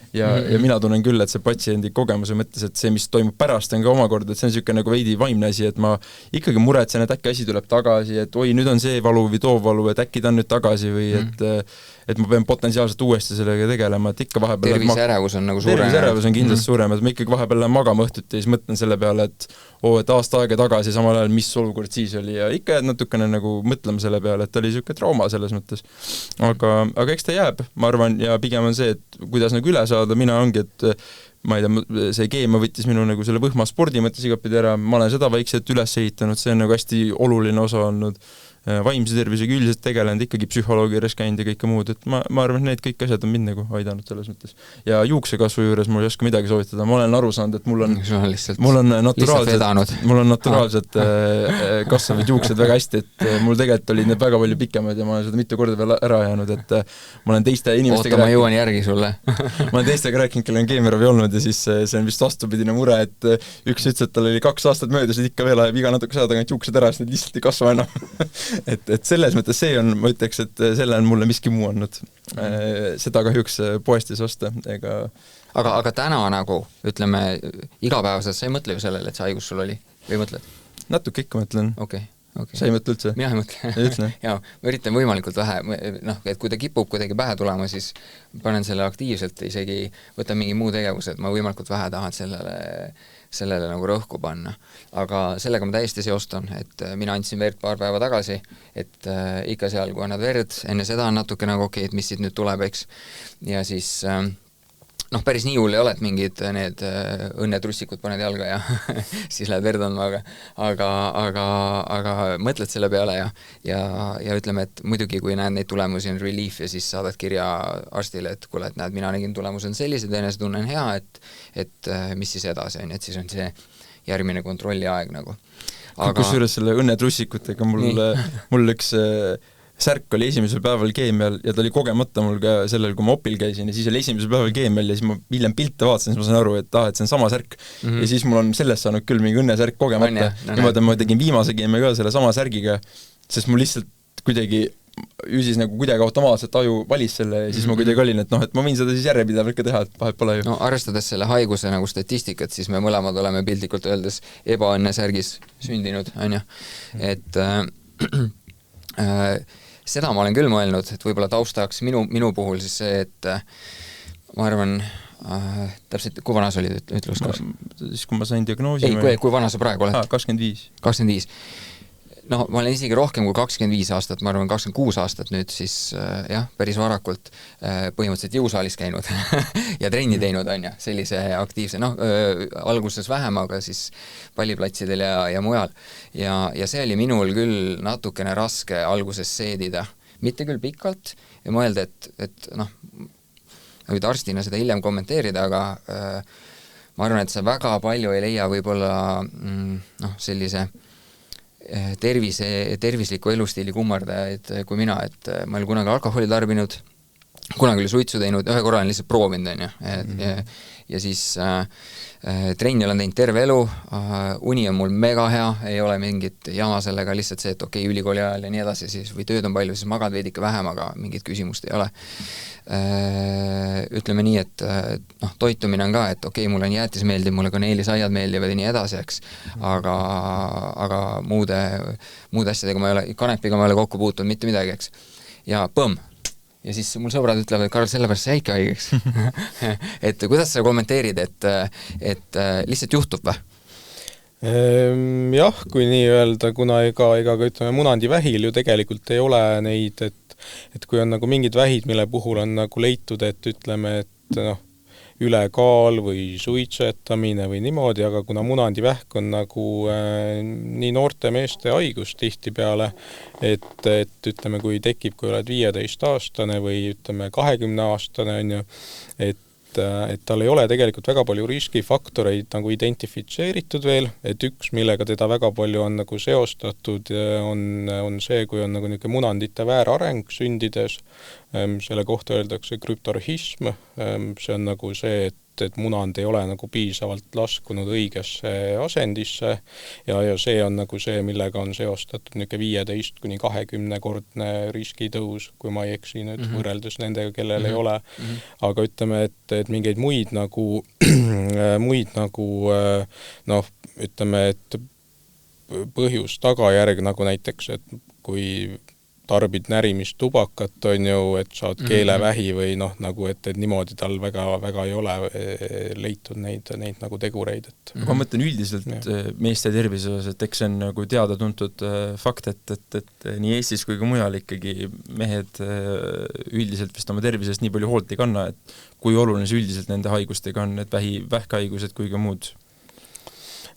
Ja mina tunnen küll, et see patsiendi kogemuse mõttes, et see, mis toimub pärast, on ka omakorda, et see on niisugune nagu veidi vaimne asi, et ma ikkagi muretsen, et äkki asi tuleb tagasi, et oi, nüüd on see valu või too valu, et äkki ta on nüüd tagasi või et ma pean potentsiaalselt uuesti sellega tegelema, et ikka vahepeal terviseärevus on nagu suurem. Terviseärevus on kindlasti suurem, et ma ikkagi vahepeal lähen magama õhtuti ja siis mõtlen selle peale, et aasta aega tagasi samal ajal, mis olukord siis oli ja ikka natukene nagu mõtlema selle peale, et oli niisugune trauma selles mõttes. Aga eks ta jääb, ma arvan, ja pigem on see, et kuidas nagu üle saada, mina ongi, et ma ei tea, see keemia võttis minu nagu selle võhma spordi mõttes igapidi ära, ma olen seda vaikselt üles ehitanud, see on nagu hästi oluline osa olnud, vaimse tervisega üldiselt tegelenud, ikkagi psühholoogi juures käinud ja kõike muud, et ma arvan, et need kõik asjad on mind nagu aidanud selles mõttes. Ja juuksekasvu juures mul ei oska midagi soovitada, ma olen aru saanud, et mul on naturaalselt kasvavad juuksed väga hästi, et mul tegelikult olid need väga palju pikemad ja ma olen seda mitu korda veel ära jäänud, et ma olen teiste inimestega ma jõuan järgi sulle. Ma olen teistega rääkinud, kellel on keemiaravi olnud ja siis see on vist vastupidine mure, et üks ütles, et tal oli 2 aastat möödas, et ikka veel ajab iga natuke saada tagant juuksed ära, sest need lihtsalt ei kasva enam. et selles mõttes see on, ma ütleks, et selle on mulle miski muu andnud. Seda kahjuks poestis osta, ega... Aga täna nagu, ütleme, igapäevaselt sa ei mõtle ju sellele, et see haigus sul oli? Või mõtled? Natuke ikka mõtlen. Okay. Sa ei mõtle üldse? Mina ei mõtle. Jaa, ma üritan võimalikult vähe, et kui ta kipub kuidagi pähe tulema, siis panen selle aktiivselt, isegi võtan mingi muu tegevuse, et ma võimalikult vähe tahan sellele nagu rõhku panna. Aga sellega ma täiesti seostan, et mina andsin verd 2 päeva tagasi, et ikka seal, kui annad verd, enne seda on natuke nagu okei, et mis siit nüüd tuleb, eks. Ja siis päris nii hull ei ole, et mingid need õnnetrussikud paned jalga ja siis lähed verd andma, aga mõtled selle peale ja ütleme, et muidugi kui näed neid tulemusi on relief ja siis saadad kirja arstile, et kuule, et näed, mina nägin tulemusi on sellised, enesetunne on hea, et mis siis edasi on, et siis on see järgmine kontrolli aeg nagu. Kusjuures selle õnnetrussikutega mul üks särk oli esimesel päeval keemial ja ta oli kogemata mul ka sellel, kui ma opil käisin ja siis oli esimesel päeval keemial ja siis ma hiljem pilte vaatasin, siis ma sain aru, et see on sama särk. Ja siis mul on sellest saanud küll mingi õnnesärk kogemata. Niimoodi ma tegin viimase keemia ka selle sama särgiga, sest mul lihtsalt kuidagi ju siis nagu kuidagi automaatselt aju valis selle ja siis ma kuidagi olin, et et ma võin seda siis järjepidevalt ka teha, et vahet pole ju. No arvestades selle haiguse nagu statistikat, siis me mõlemad oleme piltlikult öeldes ebaõnnesärgis sündinud, on ju. Et seda ma olen küll mõelnud, et võib-olla taustaks minu puhul siis see, et ma arvan, täpselt, kui vana sa olid, ütleks koos? Siis kui ma sain diagnoosi... Kui vana sa praegu oled? 25. 25. No, ma olen isegi rohkem kui 25 aastat, ma arvan 26 aastat nüüd, siis jah, päris varakult põhimõtteliselt jõusaalis käinud ja trenni teinud, on ju, sellise aktiivse, alguses vähem, aga siis palliplatsidel ja mujal. Ja see oli minul küll natukene raske alguses seedida, mitte küll pikalt ja mõelda, et võid arstina seda hiljem kommenteerida, aga ma arvan, et sa väga palju ei leia võib-olla sellise tervisliku elustiili kummardajaid kui mina, et ma olen kunagi alkoholi tarbinud, kunagi oli suitsu teinud, ühe korra olen lihtsalt proovinud, on ju, ja siis trenni olen teinud terve elu, uni on mul mega hea, ei ole mingit jama sellega, lihtsalt see, et okei, ülikooli ajal ja nii edasi, siis, või tööd on palju, siis magad veidike vähem, aga mingit küsimust ei ole. Ütleme nii, et toitumine on ka, et okei, mulle on jäätis meeldib, mulle kaneelisaiad meeldivad ja nii edasi, eks, aga muude asjadega ma ei ole, kanepiga ma ei ole kokku puutunud mitte midagi, eks. Ja põmm! Ja siis mul sõbrad ütlevad, et Karl, sellepärast sa jäidki haigeks. Et kuidas sa kommenteerid, et lihtsalt juhtub või? Jah, kui nii öelda, kuna ega ka ütleme, munandivähil ju tegelikult ei ole neid, et kui on nagu mingid vähid, mille puhul on nagu leitud, et ütleme, et ülekaal või suitsetamine või niimoodi, aga kuna munandivähk on nagu nii noorte meeste haigus tihtipeale, et ütleme, kui tekib, kui oled 15-aastane või ütleme 20-aastane, on ju, et tal ei ole tegelikult väga palju riskifaktoreid nagu identifitseeritud veel, et üks, millega teda väga palju on nagu seostatud, on see, kui on nagu niisugune munandite väärareng sündides, selle kohta öeldakse krüptorhism, see on nagu see, et munand ei ole nagu piisavalt laskunud õigesse asendisse ja see on nagu see, millega on seostatud niisugune 15-20-kordne riskitõus, kui ma ei eksi nüüd võrreldes nendega, kellel ei ole. Aga ütleme, et mingeid muid nagu ütleme, et põhjus tagajärg nagu näiteks, et kui tarbid närimist tubakat, on ju, et saad keelevähi või nagu, et niimoodi tal väga ei ole leitud neid nagu tegureid. Ma mõtlen üldiselt meeste tervises, et eks see on nagu teada-tuntud fakt, et nii Eestis kui ka mujal ikkagi mehed üldiselt vist oma tervisest nii palju hoolt ei kanna, et kui oluline see üldiselt nende haigustega on, et vähkhaigused kui ka muud?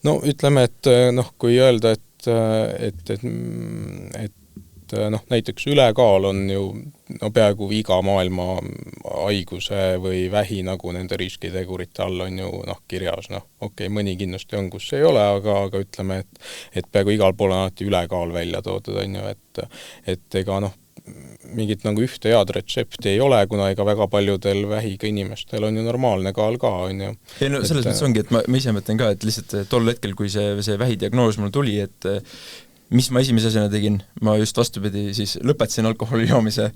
No ütleme, et kui öelda, et näiteks ülekaal on ju peaaegu iga maailma haiguse või vähi nagu nende riskitegurite all on ju kirjas. Okei, mõni kindlasti on, kus ei ole, aga ütleme, et peaaegu igal pool on alati ülekaal välja toodud, on ju, et ega mingit nagu ühte head retsepti ei ole, kuna ega väga paljudel vähiga inimestel on ju normaalne kaal ka, on ju. Selles mõttes ongi, et ma ise mõtlen ka, et lihtsalt tol hetkel, kui see vähidiagnoos mul tuli, et mis ma esimese asjana tegin, ma just vastupidi, siis lõpetasin alkoholi joomise,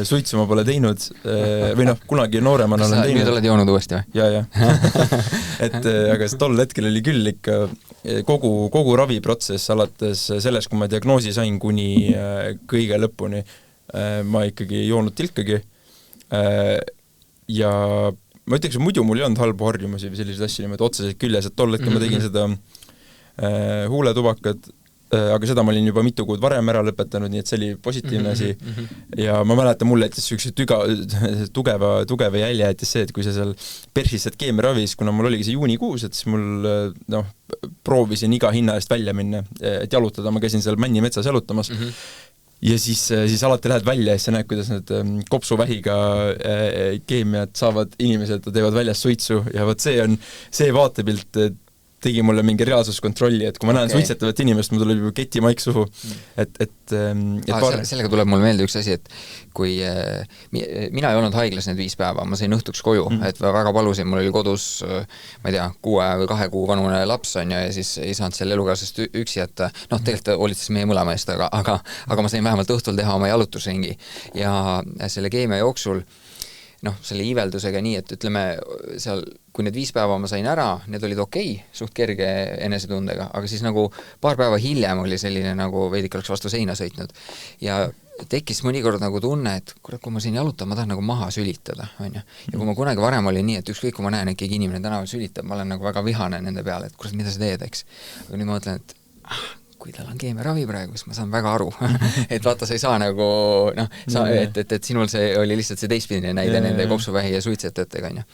suitsu ma pole teinud, või kunagi nooremana olen teinud. Nüüd oled joonud uuesti või? Ja. Aga tol hetkel oli küll ikka kogu raviprotsess alates sellest, kui ma diagnoosi sain kuni kõige lõpuni, ma ikkagi ei joonud tilkagi. Ja ma ütleks, et muidu mul ei olnud halbu harjumusi või sellised asju niimoodi otseselt küljes, et tol hetkel ma tegin seda huuletubakat, aga seda ma olin juba mitu kuud varem ära lõpetanud, nii et see oli positiivne asi. Ja ma mäletan, mulle jättis üks tugeva jälje jättis see, et kui sa seal persistad keemiaravis, kuna mul oligi see juunikuus, et siis mul proovisin iga hinna eest välja minna, et jalutada, ma käisin seal Männi metsas jalutamas. Ja siis alati lähed välja ja siis sa näed, kuidas need kopsuvähiga keemiat saavad inimesed, teevad väljas suitsu ja võt see vaatepilt tegi mulle mingi reaalsuskontrolli, et kui ma näen suitsetavat inimest, mul tuleb juba ketimaik suhu. Sellega tuleb mul meelde üks asi, et kui mina ei olnud haiglas need 5 päeva, ma sain õhtuks koju, et väga palusin, mul oli kodus, ma ei tea, 6 või 2 kuu vanune laps on ja siis ei saanud selle elukaasest üksi jätta, tegelikult olid siis meie mõlema eest, aga ma sain vähemalt õhtul teha oma jalutusringi ja selle keemia jooksul selle iiveldusega nii, et ütleme seal, kui need 5 päeva ma sain ära, need olid suht kerge enesetundega, aga siis nagu paar päeva hiljem oli selline nagu veidik oleks vastu seina sõitnud ja tekkis mõnikord nagu tunne, et kurat, kui ma siin jalutan, ma tahan nagu maha sülitada, on ju. Ja kui ma kunagi varem oli nii, et ükskõik, kui ma näen, et keegi inimene tänaval sülitab, ma olen nagu väga vihane nende peale, et kurat, mida sa teed, eks. Aga nüüd ma mõtlen, et kui tal on keemiaravi praegu, siis ma saan väga aru. Et vaata, sa ei saa nagu, et sinul see oli lihtsalt see teistpidine näide nende kopsuvähi ja suitsetajatega, on ju.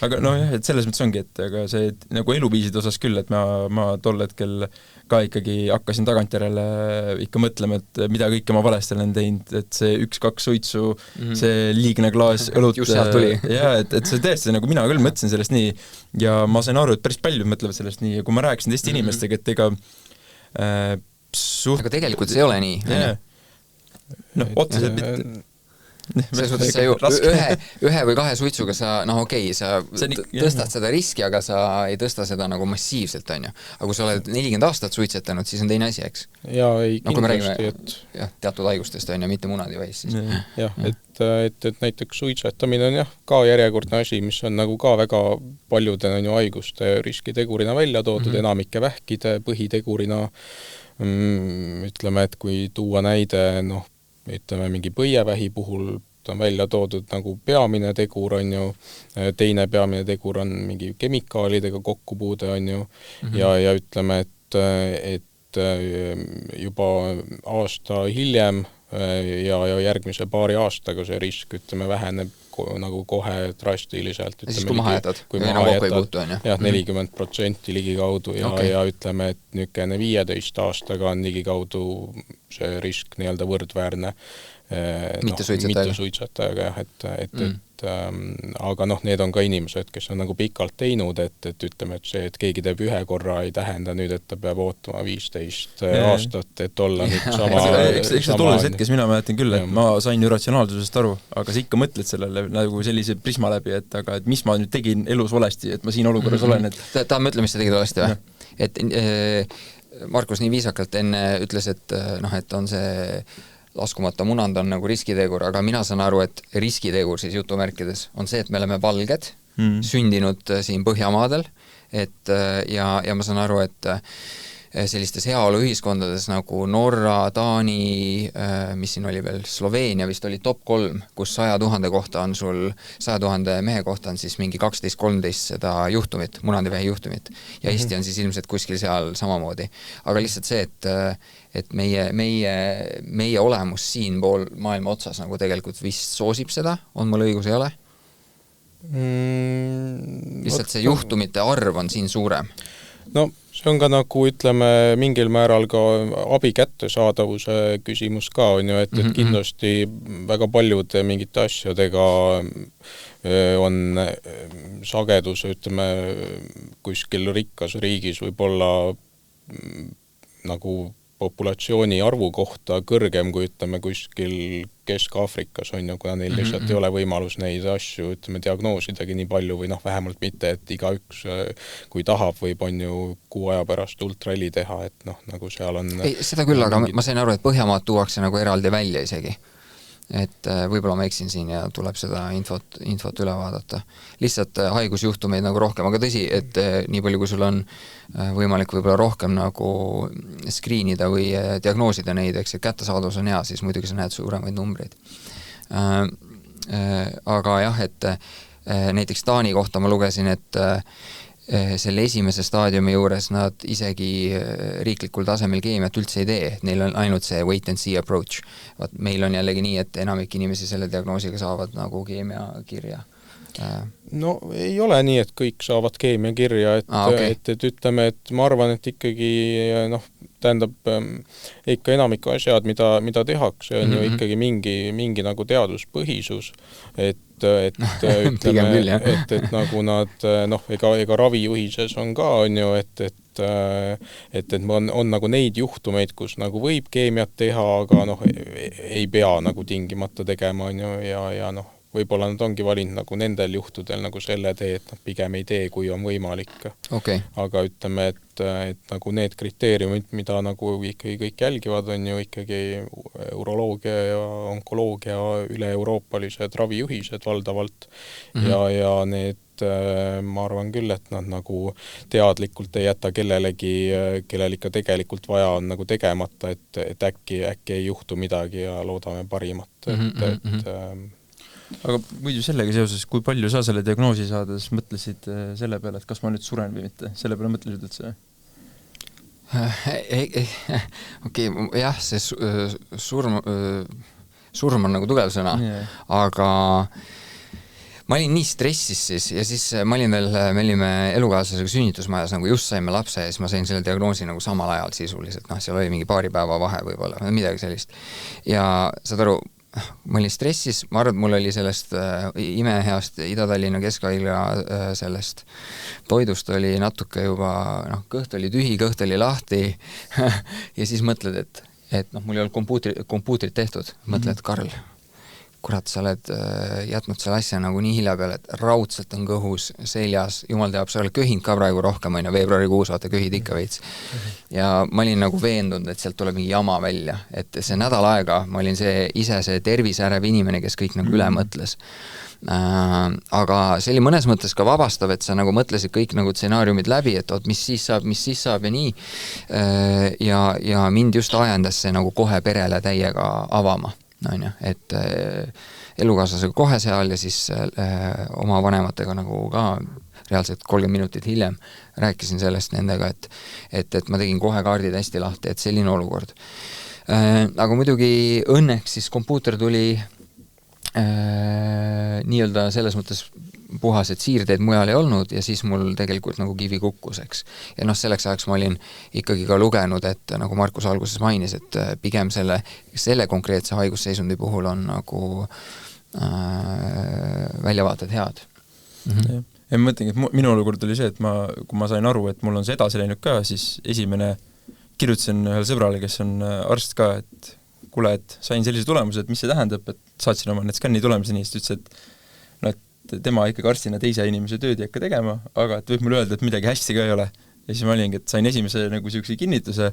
Aga jah, et selles mõttes ongi, et aga see nagu eluviiside osas küll, et ma tol hetkel ka ikkagi hakkasin tagantjärele ikka mõtlema, et mida kõike ma valesti olen teinud, et see 1-2 suitsu, see liigne klaas õlut, just sealt tuli. Ja, et see tõesti, nagu mina küll mõtlesin sellest nii ja ma sain aru, et päris palju mõtlevad sellest nii ja kui ma rääkisin teiste inimestega, et ega aga tegelikult see ei ole nii. Otseselt mitte. Selles mõttes sa ju ühe või 2 suitsuga sa, sa tõstad seda riski, aga sa ei tõsta seda nagu massiivselt, on ju. Aga kui sa oled 40 aastat suitsetanud, siis on teine asi, eks? Jaa, ei kindlasti, et teatud haigustest on ju, mitte munadiväis siis. Jah, et näiteks suitsetamine on ka järjekordne asi, mis on nagu ka väga paljude haiguste riskitegurina välja toodud, enamike vähkide põhitegurina. Ütleme, et kui tuua näide, ütleme mingi põievähi puhul ta on välja toodud nagu peamine tegur, on ju, teine peamine tegur on mingi kemikaalidega kokkupuude, on ju, ja ütleme, et juba aasta hiljem ja järgmise paari aastaga see risk, ütleme, väheneb nagu kohe drastiliselt. Siis kui maha jätad, kui maha jätad, jah, 40% ligikaudu ja ütleme, et nükene 15 aastaga on ligikaudu see risk nii-öelda võrdväärne mitte suitsetajaga, aga need on ka inimesed, kes on nagu pikalt teinud, et ütleme, et see, et keegi teeb ühe korra ei tähenda nüüd, et ta peab ootama 15 aastat, et olla nüüd sama. Eks see tolles hetkes mina mäletan küll, et ma sain ju ratsionaalsusest aru, aga sa ikka mõtled sellele nagu sellise prisma läbi, et mis ma nüüd tegin elus valesti, et ma siin olukorras olen. Ta mõtle, mis sa tegid valesti või? Et Markus nii viisakalt enne ütles, et on see laskumata munand on nagu riskitegur, aga mina saan aru, et riskitegur siis jutumärkides on see, et me oleme valged, sündinud siin Põhjamaadel, ja ma saan aru, et sellistes heaoluühiskondades nagu Norra, Taani, mis siin oli veel, Sloveenia vist oli top 3, kus 100 000 kohta on sul, 100 000 mehe kohta on siis mingi 12-13 seda juhtumit, munandivähi juhtumit. Ja Eesti on siis ilmselt kuskil seal samamoodi. Aga lihtsalt see, et meie olemus siin pool maailma otsas nagu tegelikult vist soosib seda, on mul õigus, ei ole? Lihtsalt see juhtumite arv on siin suurem. No see on ka nagu, ütleme, mingil määral ka abi kättesaadavuse küsimus ka on ju, et kindlasti väga paljude mingite asjadega on sagedus, ütleme, kuskil rikkas riigis võib-olla nagu populatsiooni arvu kohta kõrgem kui, ütleme, kuskil Kesk-Aafrikas on ju, kuna neil lihtsalt ei ole võimalus neid asju, ütleme, diagnoosidagi nii palju või vähemalt mitte, et igaüks, kui tahab, võib on ju 6 aja pärast ultralli teha, et nagu seal on... Ei, seda küll, aga ma sain aru, et Põhjamaad tuuakse nagu eraldi välja isegi. Et võib-olla ma eksin siin ja tuleb seda infot üle vaadata. Lihtsalt haigusjuhtumeid nagu rohkem, aga tõsi, et nii palju, kui sul on võimalik võib-olla rohkem nagu screenida või diagnoosida neid, eks, et kättesaadavus on hea, siis muidugi sa näed suuremaid numbreid. Aga jah, et näiteks Taani kohta ma lugesin, et selle esimese staadiumi juures nad isegi riiklikul tasemel keemiat üldse ei tee, et neil on ainult see wait and see approach. Meil on jällegi nii, et enamik inimesi selle diagnoosiga saavad nagu keemia kirja. No ei ole nii, et kõik saavad keemia kirja, et ütleme, et ma arvan, et ikkagi tähendab ikka enamik asjad, mida tehakse, on ju ikkagi mingi nagu teaduspõhisus, et ütleme, et nagu nad, ega ravijuhises on ka, on ju, et on nagu neid juhtumeid, kus nagu võib keemiat teha, aga ei pea nagu tingimata tegema, on ju, ja võib-olla nad ongi valinud nagu nendel juhtudel nagu selle tee, et pigem ei tee, kui on võimalik. Okay. Aga ütleme, et nagu need kriteeriumid, mida nagu ikkagi kõik jälgivad, on ju ikkagi uroloogia ja onkoloogia üle-euroopalised ravijuhised valdavalt ja need ma arvan küll, et nad nagu teadlikult ei jäta kellel ikka tegelikult vaja on nagu tegemata, et äkki ei juhtu midagi ja loodame parimat. Aga muidu sellega seoses, kui palju sa selle diagnoosi saades mõtlesid selle peale, et kas ma nüüd suren või mitte? Selle peale mõtlesid üldse? Okei, jah, see surm on nagu tugev sõna, aga ma olin nii stressis siis ja siis me olime elukaaslasega sünnitusmajas, nagu just saime lapse ja siis ma sain selle diagnoosi nagu samal ajal sisuliselt, seal oli mingi paari päeva vahe võib-olla, midagi sellist. Ja saad aru, ma olin stressis, ma arvan, et mul oli sellest imeheast Ida-Tallinna Keskhaigla sellest toidust oli natuke juba, kõht oli tühi, kõht oli lahti ja siis mõtled, et mul ei olnud kompuutrit tehtud, mõtled, Karl, kurat, sa oled jätnud selle asja nagu nii hilja peale, et raudselt on kõhus, seljas, jumal teab, sa oled köhinud ka praegu rohkem, veebruarikuus, vaata, köhid ikka veits. Ja ma olin nagu veendunud, et sealt tuleb mingi jama välja, et see nädal aega ma olin see terviseärev inimene, kes kõik nagu üle mõtles. Aga see oli mõnes mõttes ka vabastav, et sa nagu mõtlesid kõik nagu stsenaariumid läbi, et mis siis saab ja nii. Ja mind just ajendas see nagu kohe perele täiega avama. Et elukaaslasega kohe seal ja siis oma vanematega nagu ka reaalselt 30 minutit hiljem rääkisin sellest nendega, et ma tegin kohe kaardid hästi lahti, et selline olukord. Aga muidugi õnneks siis kompuuter tuli nii-öelda selles mõttes puhas, et siirdeid mujal ei olnud ja siis mul tegelikult nagu kivi kukkus, eks. Ja selleks ajaks ma olin ikkagi ka lugenud, et nagu Markus alguses mainis, et pigem selle konkreetse haigusseisundi puhul on nagu väljavaated head. Ja ma mõtlengi, et minu olukord oli see, et kui ma sain aru, et mul on see edasi läinud ka, siis esimene kirjutasin ühele sõbrale, kes on arst ka, et kuule, et sain sellise tulemuse, et mis see tähendab, et saatsin oma need skänni tulemuseni, siis ütles, et tema ikkagi arstina teise inimese tööd ei hakka tegema, aga et võib mulle öelda, et midagi hästi ka ei ole. Ja siis ma olingi, et sain esimese nagu sellise kinnituse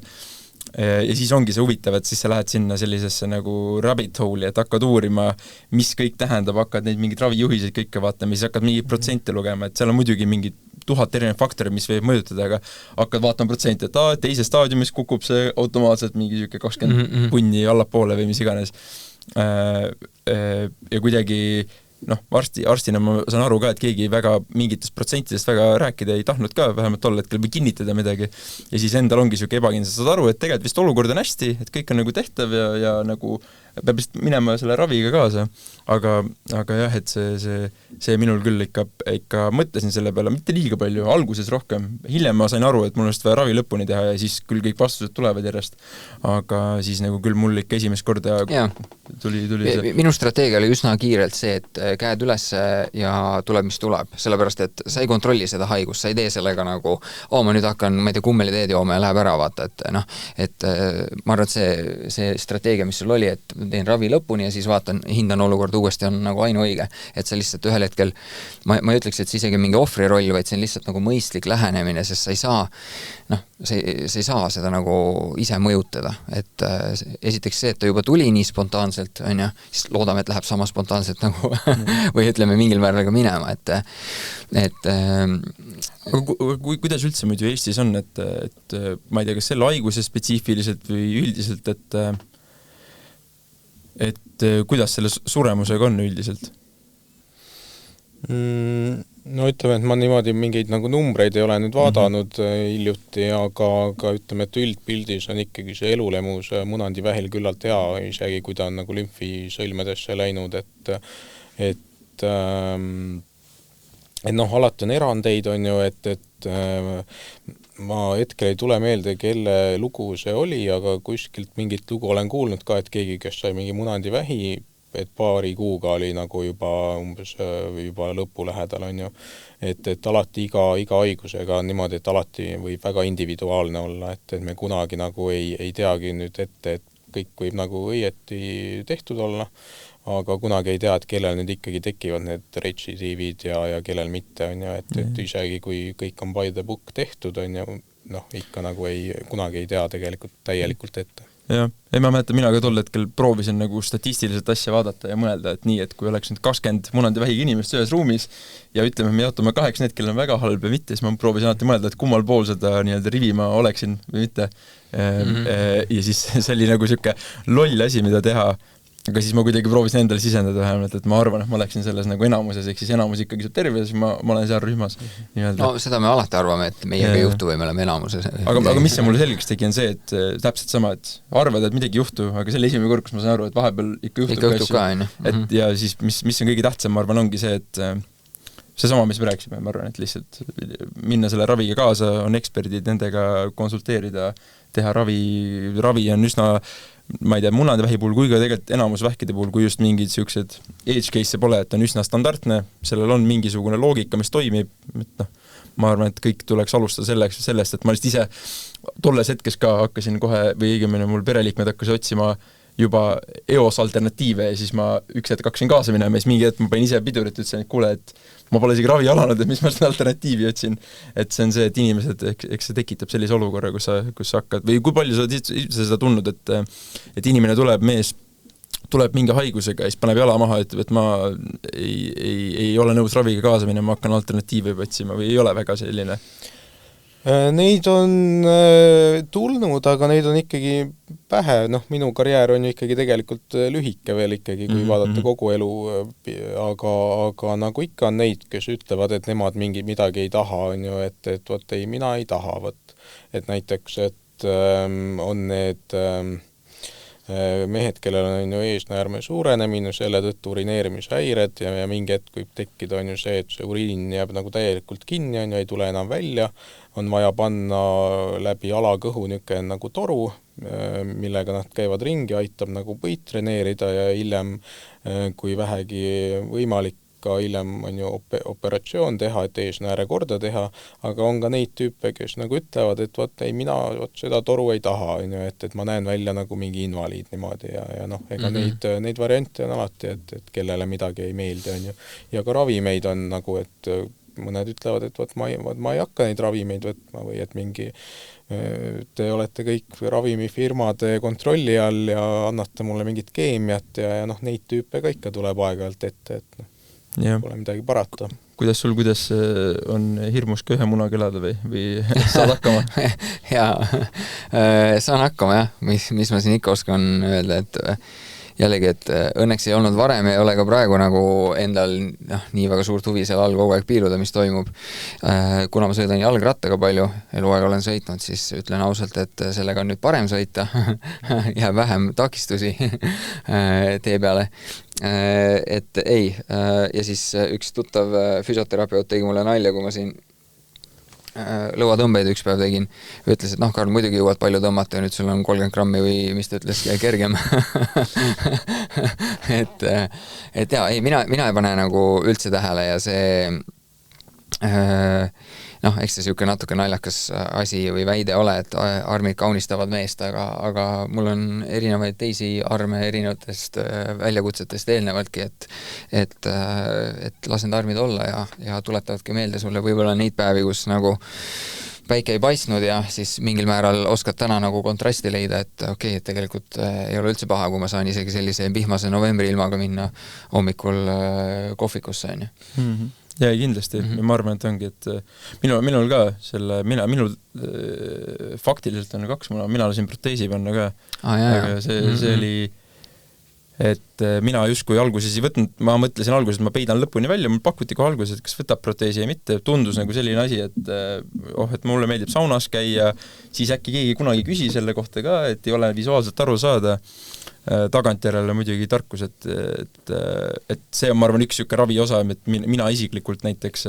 ja siis ongi see huvitav, et siis sa lähed sinna sellisesse nagu rabbit hole'i, et hakkad uurima, mis kõik tähendab, hakkad neid mingid ravijuhiseid kõike vaatama, siis hakkad mingi protsente lugema, et seal on muidugi mingid 1000 erinev faktorid, mis võib mõjutada, aga hakkad vaatama protsenti, et teise staadiumis kukub see automaatselt mingi 20 punni allapoole või mis iganes. Ja kuidagi arstina ma saan aru ka, et keegi väga mingitest protsentidest väga rääkida ei tahtnud ka, vähemalt tol hetkel või kinnitada midagi. Ja siis endal ongi siuke ebakindlus, saad aru, et tegelikult vist olukord on hästi, et kõik on nagu tehtav ja nagu peab vist minema selle raviga kaasa. Aga jah, et see minul küll ikka mõtlesin selle peale, mitte liiga palju, alguses rohkem. Hiljem ma sain aru, et mul on vaja ravi lõpuni teha ja siis küll kõik vastused tulevad järjest. Aga siis nagu küll mul ikka esimest korda tuli see. Minu strateegia oli üsna kiirelt see, et käed üles ja tuleb, mis tuleb. Sellepärast, et sa ei kontrolli seda haigust, sa ei tee sellega nagu, ma nüüd hakkan, ma ei tea, kummeli jooma ja läheb ära, vaata, et ma arvan, et see strateegia, mis sul oli, et teen ravi lõpuni ja siis vaatan, hindan olukorda uuesti on nagu ainuõige, et sa lihtsalt ühel hetkel, ma ei ütleks, et see isegi mingi ohvri roll, vaid see on lihtsalt nagu mõistlik lähenemine, sest sa ei saa, sa ei saa seda nagu ise mõjutada, et esiteks see, et ta juba tuli nii spontaanselt, on ju, siis loodame, et läheb sama spontaanselt nagu või ütleme mingil määral ka minema, et kuidas üldse muidu Eestis on, et ma ei tea, kas selle haiguse spetsiifiliselt või üldiselt, et kuidas selle suremusega on üldiselt? No ütleme, et ma niimoodi mingeid nagu numbreid ei ole nüüd vaadanud hiljuti, aga ütleme, et üldpildis on ikkagi see elulemus munandi vähil küllalt hea, isegi kui ta on nagu lümfisõlmedesse läinud, et et noh, alati on erandeid, on ju, et ma hetkel ei tule meelde, kelle lugu see oli, aga kuskilt mingit lugu olen kuulnud ka, et keegi, kes sai mingi munandivähi, et paari kuuga oli nagu juba umbes juba lõpu lähedal, on ju. Et alati iga haigusega on niimoodi, et alati võib väga individuaalne olla, et me kunagi nagu ei teagi nüüd ette, et kõik võib nagu õieti tehtud olla, aga kunagi ei tea, et kellel nüüd ikkagi tekivad need retsidiivid ja kellel mitte, on ju, et isegi kui kõik on by the book tehtud, on ju, noh, ikka nagu kunagi ei tea tegelikult täielikult ette. Jah, ma mäletan, mina ka tol hetkel proovisin nagu statistiliselt asja vaadata ja mõelda, et nii, et kui oleks nüüd 20 munandivähiga inimest ühes ruumis ja ütleme, me jaotume 8 need, kellel on väga halb ja mitte, siis ma proovisin alati mõelda, et kummal pool seda nii-öelda rivi ma oleksin või mitte. Ja siis see oli nagu siuke loll asi, mida teha. Aga siis ma kuidagi proovisin endale sisendada vähemalt, et ma arvan, et ma läksin selles nagu enamuses, ehk siis enamus ikkagi saab terve ja siis ma olen seal rühmas. No seda me alati arvame, et meiega ei juhtu või me oleme enamuses. Aga mis see mulle selgeks tegi on see, et täpselt sama, et arvad, et midagi juhtu, aga selle esimene kord, kus ma saan aru, et vahepeal ikka juhtub ka asju. Et ja siis, mis on kõige tähtsam, ma arvan, ongi see, et see sama, mis me rääkisime, ma arvan, et lihtsalt minna selle raviga kaasa, on eksperdid, nendega konsulteerida, teha ravi on üsna ma ei tea, munandivähi puhul kui ka tegelikult enamus vähkide puhul, kui just mingid siuksed edge case pole, et on üsna standardne, sellel on mingisugune loogika, mis toimib, et noh, ma arvan, et kõik tuleks alustada sellest, et ma lihtsalt ise tolles hetkes ka hakkasin kohe, või õigemini mul pereliikmed hakkas otsima juba EOS alternatiive ja siis ma üks hetk hakkasin kaasa minema ja siis mingi hetk ma panin ise pidurit ja ütlesin, et kuule, et ma pole isegi ravi alanud, et mis ma seda alternatiivi otsin. Et see on see, et inimesed, eks see tekitab sellise olukorra, kus sa hakkad, või kui palju sa seda tundnud, et inimene mees tuleb mingi haigusega ja siis paneb jala maha, ütleb, et ma ei ole nõus raviga kaasa minema, ma hakkan alternatiive otsima või ei ole väga selline? Neid on tulnud, aga neid on ikkagi pähe, noh, minu karjäär on ju ikkagi tegelikult lühike veel ikkagi, kui vaadata kogu elu, aga nagu ikka on neid, kes ütlevad, et nemad midagi ei taha, on ju, et võt ei, mina ei taha, võt. Et näiteks, et on need mehed, kellel on ju eesnäärme suurenemine, selle tõttu urineerimishäired ja mingi hetk võib tekkida on ju see, et see uriin jääb nagu täielikult kinni, on ju, ei tule enam välja, on vaja panna läbi alakõhu niisugune nagu toru, millega nad käivad ringi, aitab nagu põit treneerida ja hiljem, kui vähegi võimalik, ka hiljem on ju operatsioon teha, et eesnääre korda teha, aga on ka neid tüüpe, kes nagu ütlevad, et võt ei, mina seda toru ei taha, on ju, et ma näen välja nagu mingi invaliid niimoodi ja noh, ega neid variante on alati, et kellele midagi ei meeldi, on ju. Ja ka ravimeid on nagu, et mõned ütlevad, et võt ma ei hakka neid ravimeid võtma või et mingi te olete kõik ravimifirmade kontrolli all ja annate mulle mingit keemiat ja noh, neid tüüpe ka ikka tuleb aeg-ajalt ette, et noh. Pole midagi parata. Kuidas on hirmus ka ühe munaga elada või saad hakkama? Jaa, saan hakkama jah, mis ma siin ikka oskan öelda, et jällegi, et õnneks ei olnud varem ja ei ole ka praegu nagu endal nii väga suurt huvi seal all kogu aeg piiluda, mis toimub. Kuna ma sõidan jalgrattaga palju, eluaeg olen sõitnud, siis ütlen ausalt, et sellega on nüüd parem sõita ja vähem takistusi tee peale. Et ei, ja siis üks tuttav füsioterapeut tegi mulle nalja, kui ma siin lõuatõmbeid üks päev tegin, ütles, et noh, Karl, muidugi jõuad palju tõmmata ja nüüd sul on 30 grammi või mis ta ütles, kergem. et jaa, ei, mina ei pane nagu üldse tähele ja see noh, eks see siuke natuke naljakas asi või väide ole, et armid kaunistavad meest, aga mul on erinevaid teisi arme erinevatest väljakutsetest eelnevaltki, et lasen armid olla ja tuletavadki meelde sulle võib-olla neid päevi, kus nagu päike ei paistnud ja siis mingil määral oskad täna nagu kontrasti leida, et okei, et tegelikult ei ole üldse paha, kui ma saan isegi sellise pihmase novembri ilmaga minna hommikul kohvikusse, on ju. Ja kindlasti, ma arvan, et ongi, et minul ka minul faktiliselt on 2 mina lasin proteesi panna ka, aga see oli et mina justkui alguses ei võtnud, ma mõtlesin alguses, et ma peidan lõpuni välja, mul pakuti kohe alguses, et kas võtab proteesi ja mitte, tundus nagu selline asi, et mulle meeldib saunas käia, siis äkki keegi kunagi küsi selle kohta ka, et ei ole visuaalselt aru saada, tagantjärele muidugi tarkus, et see on, ma arvan, üks ravi osa, et mina isiklikult näiteks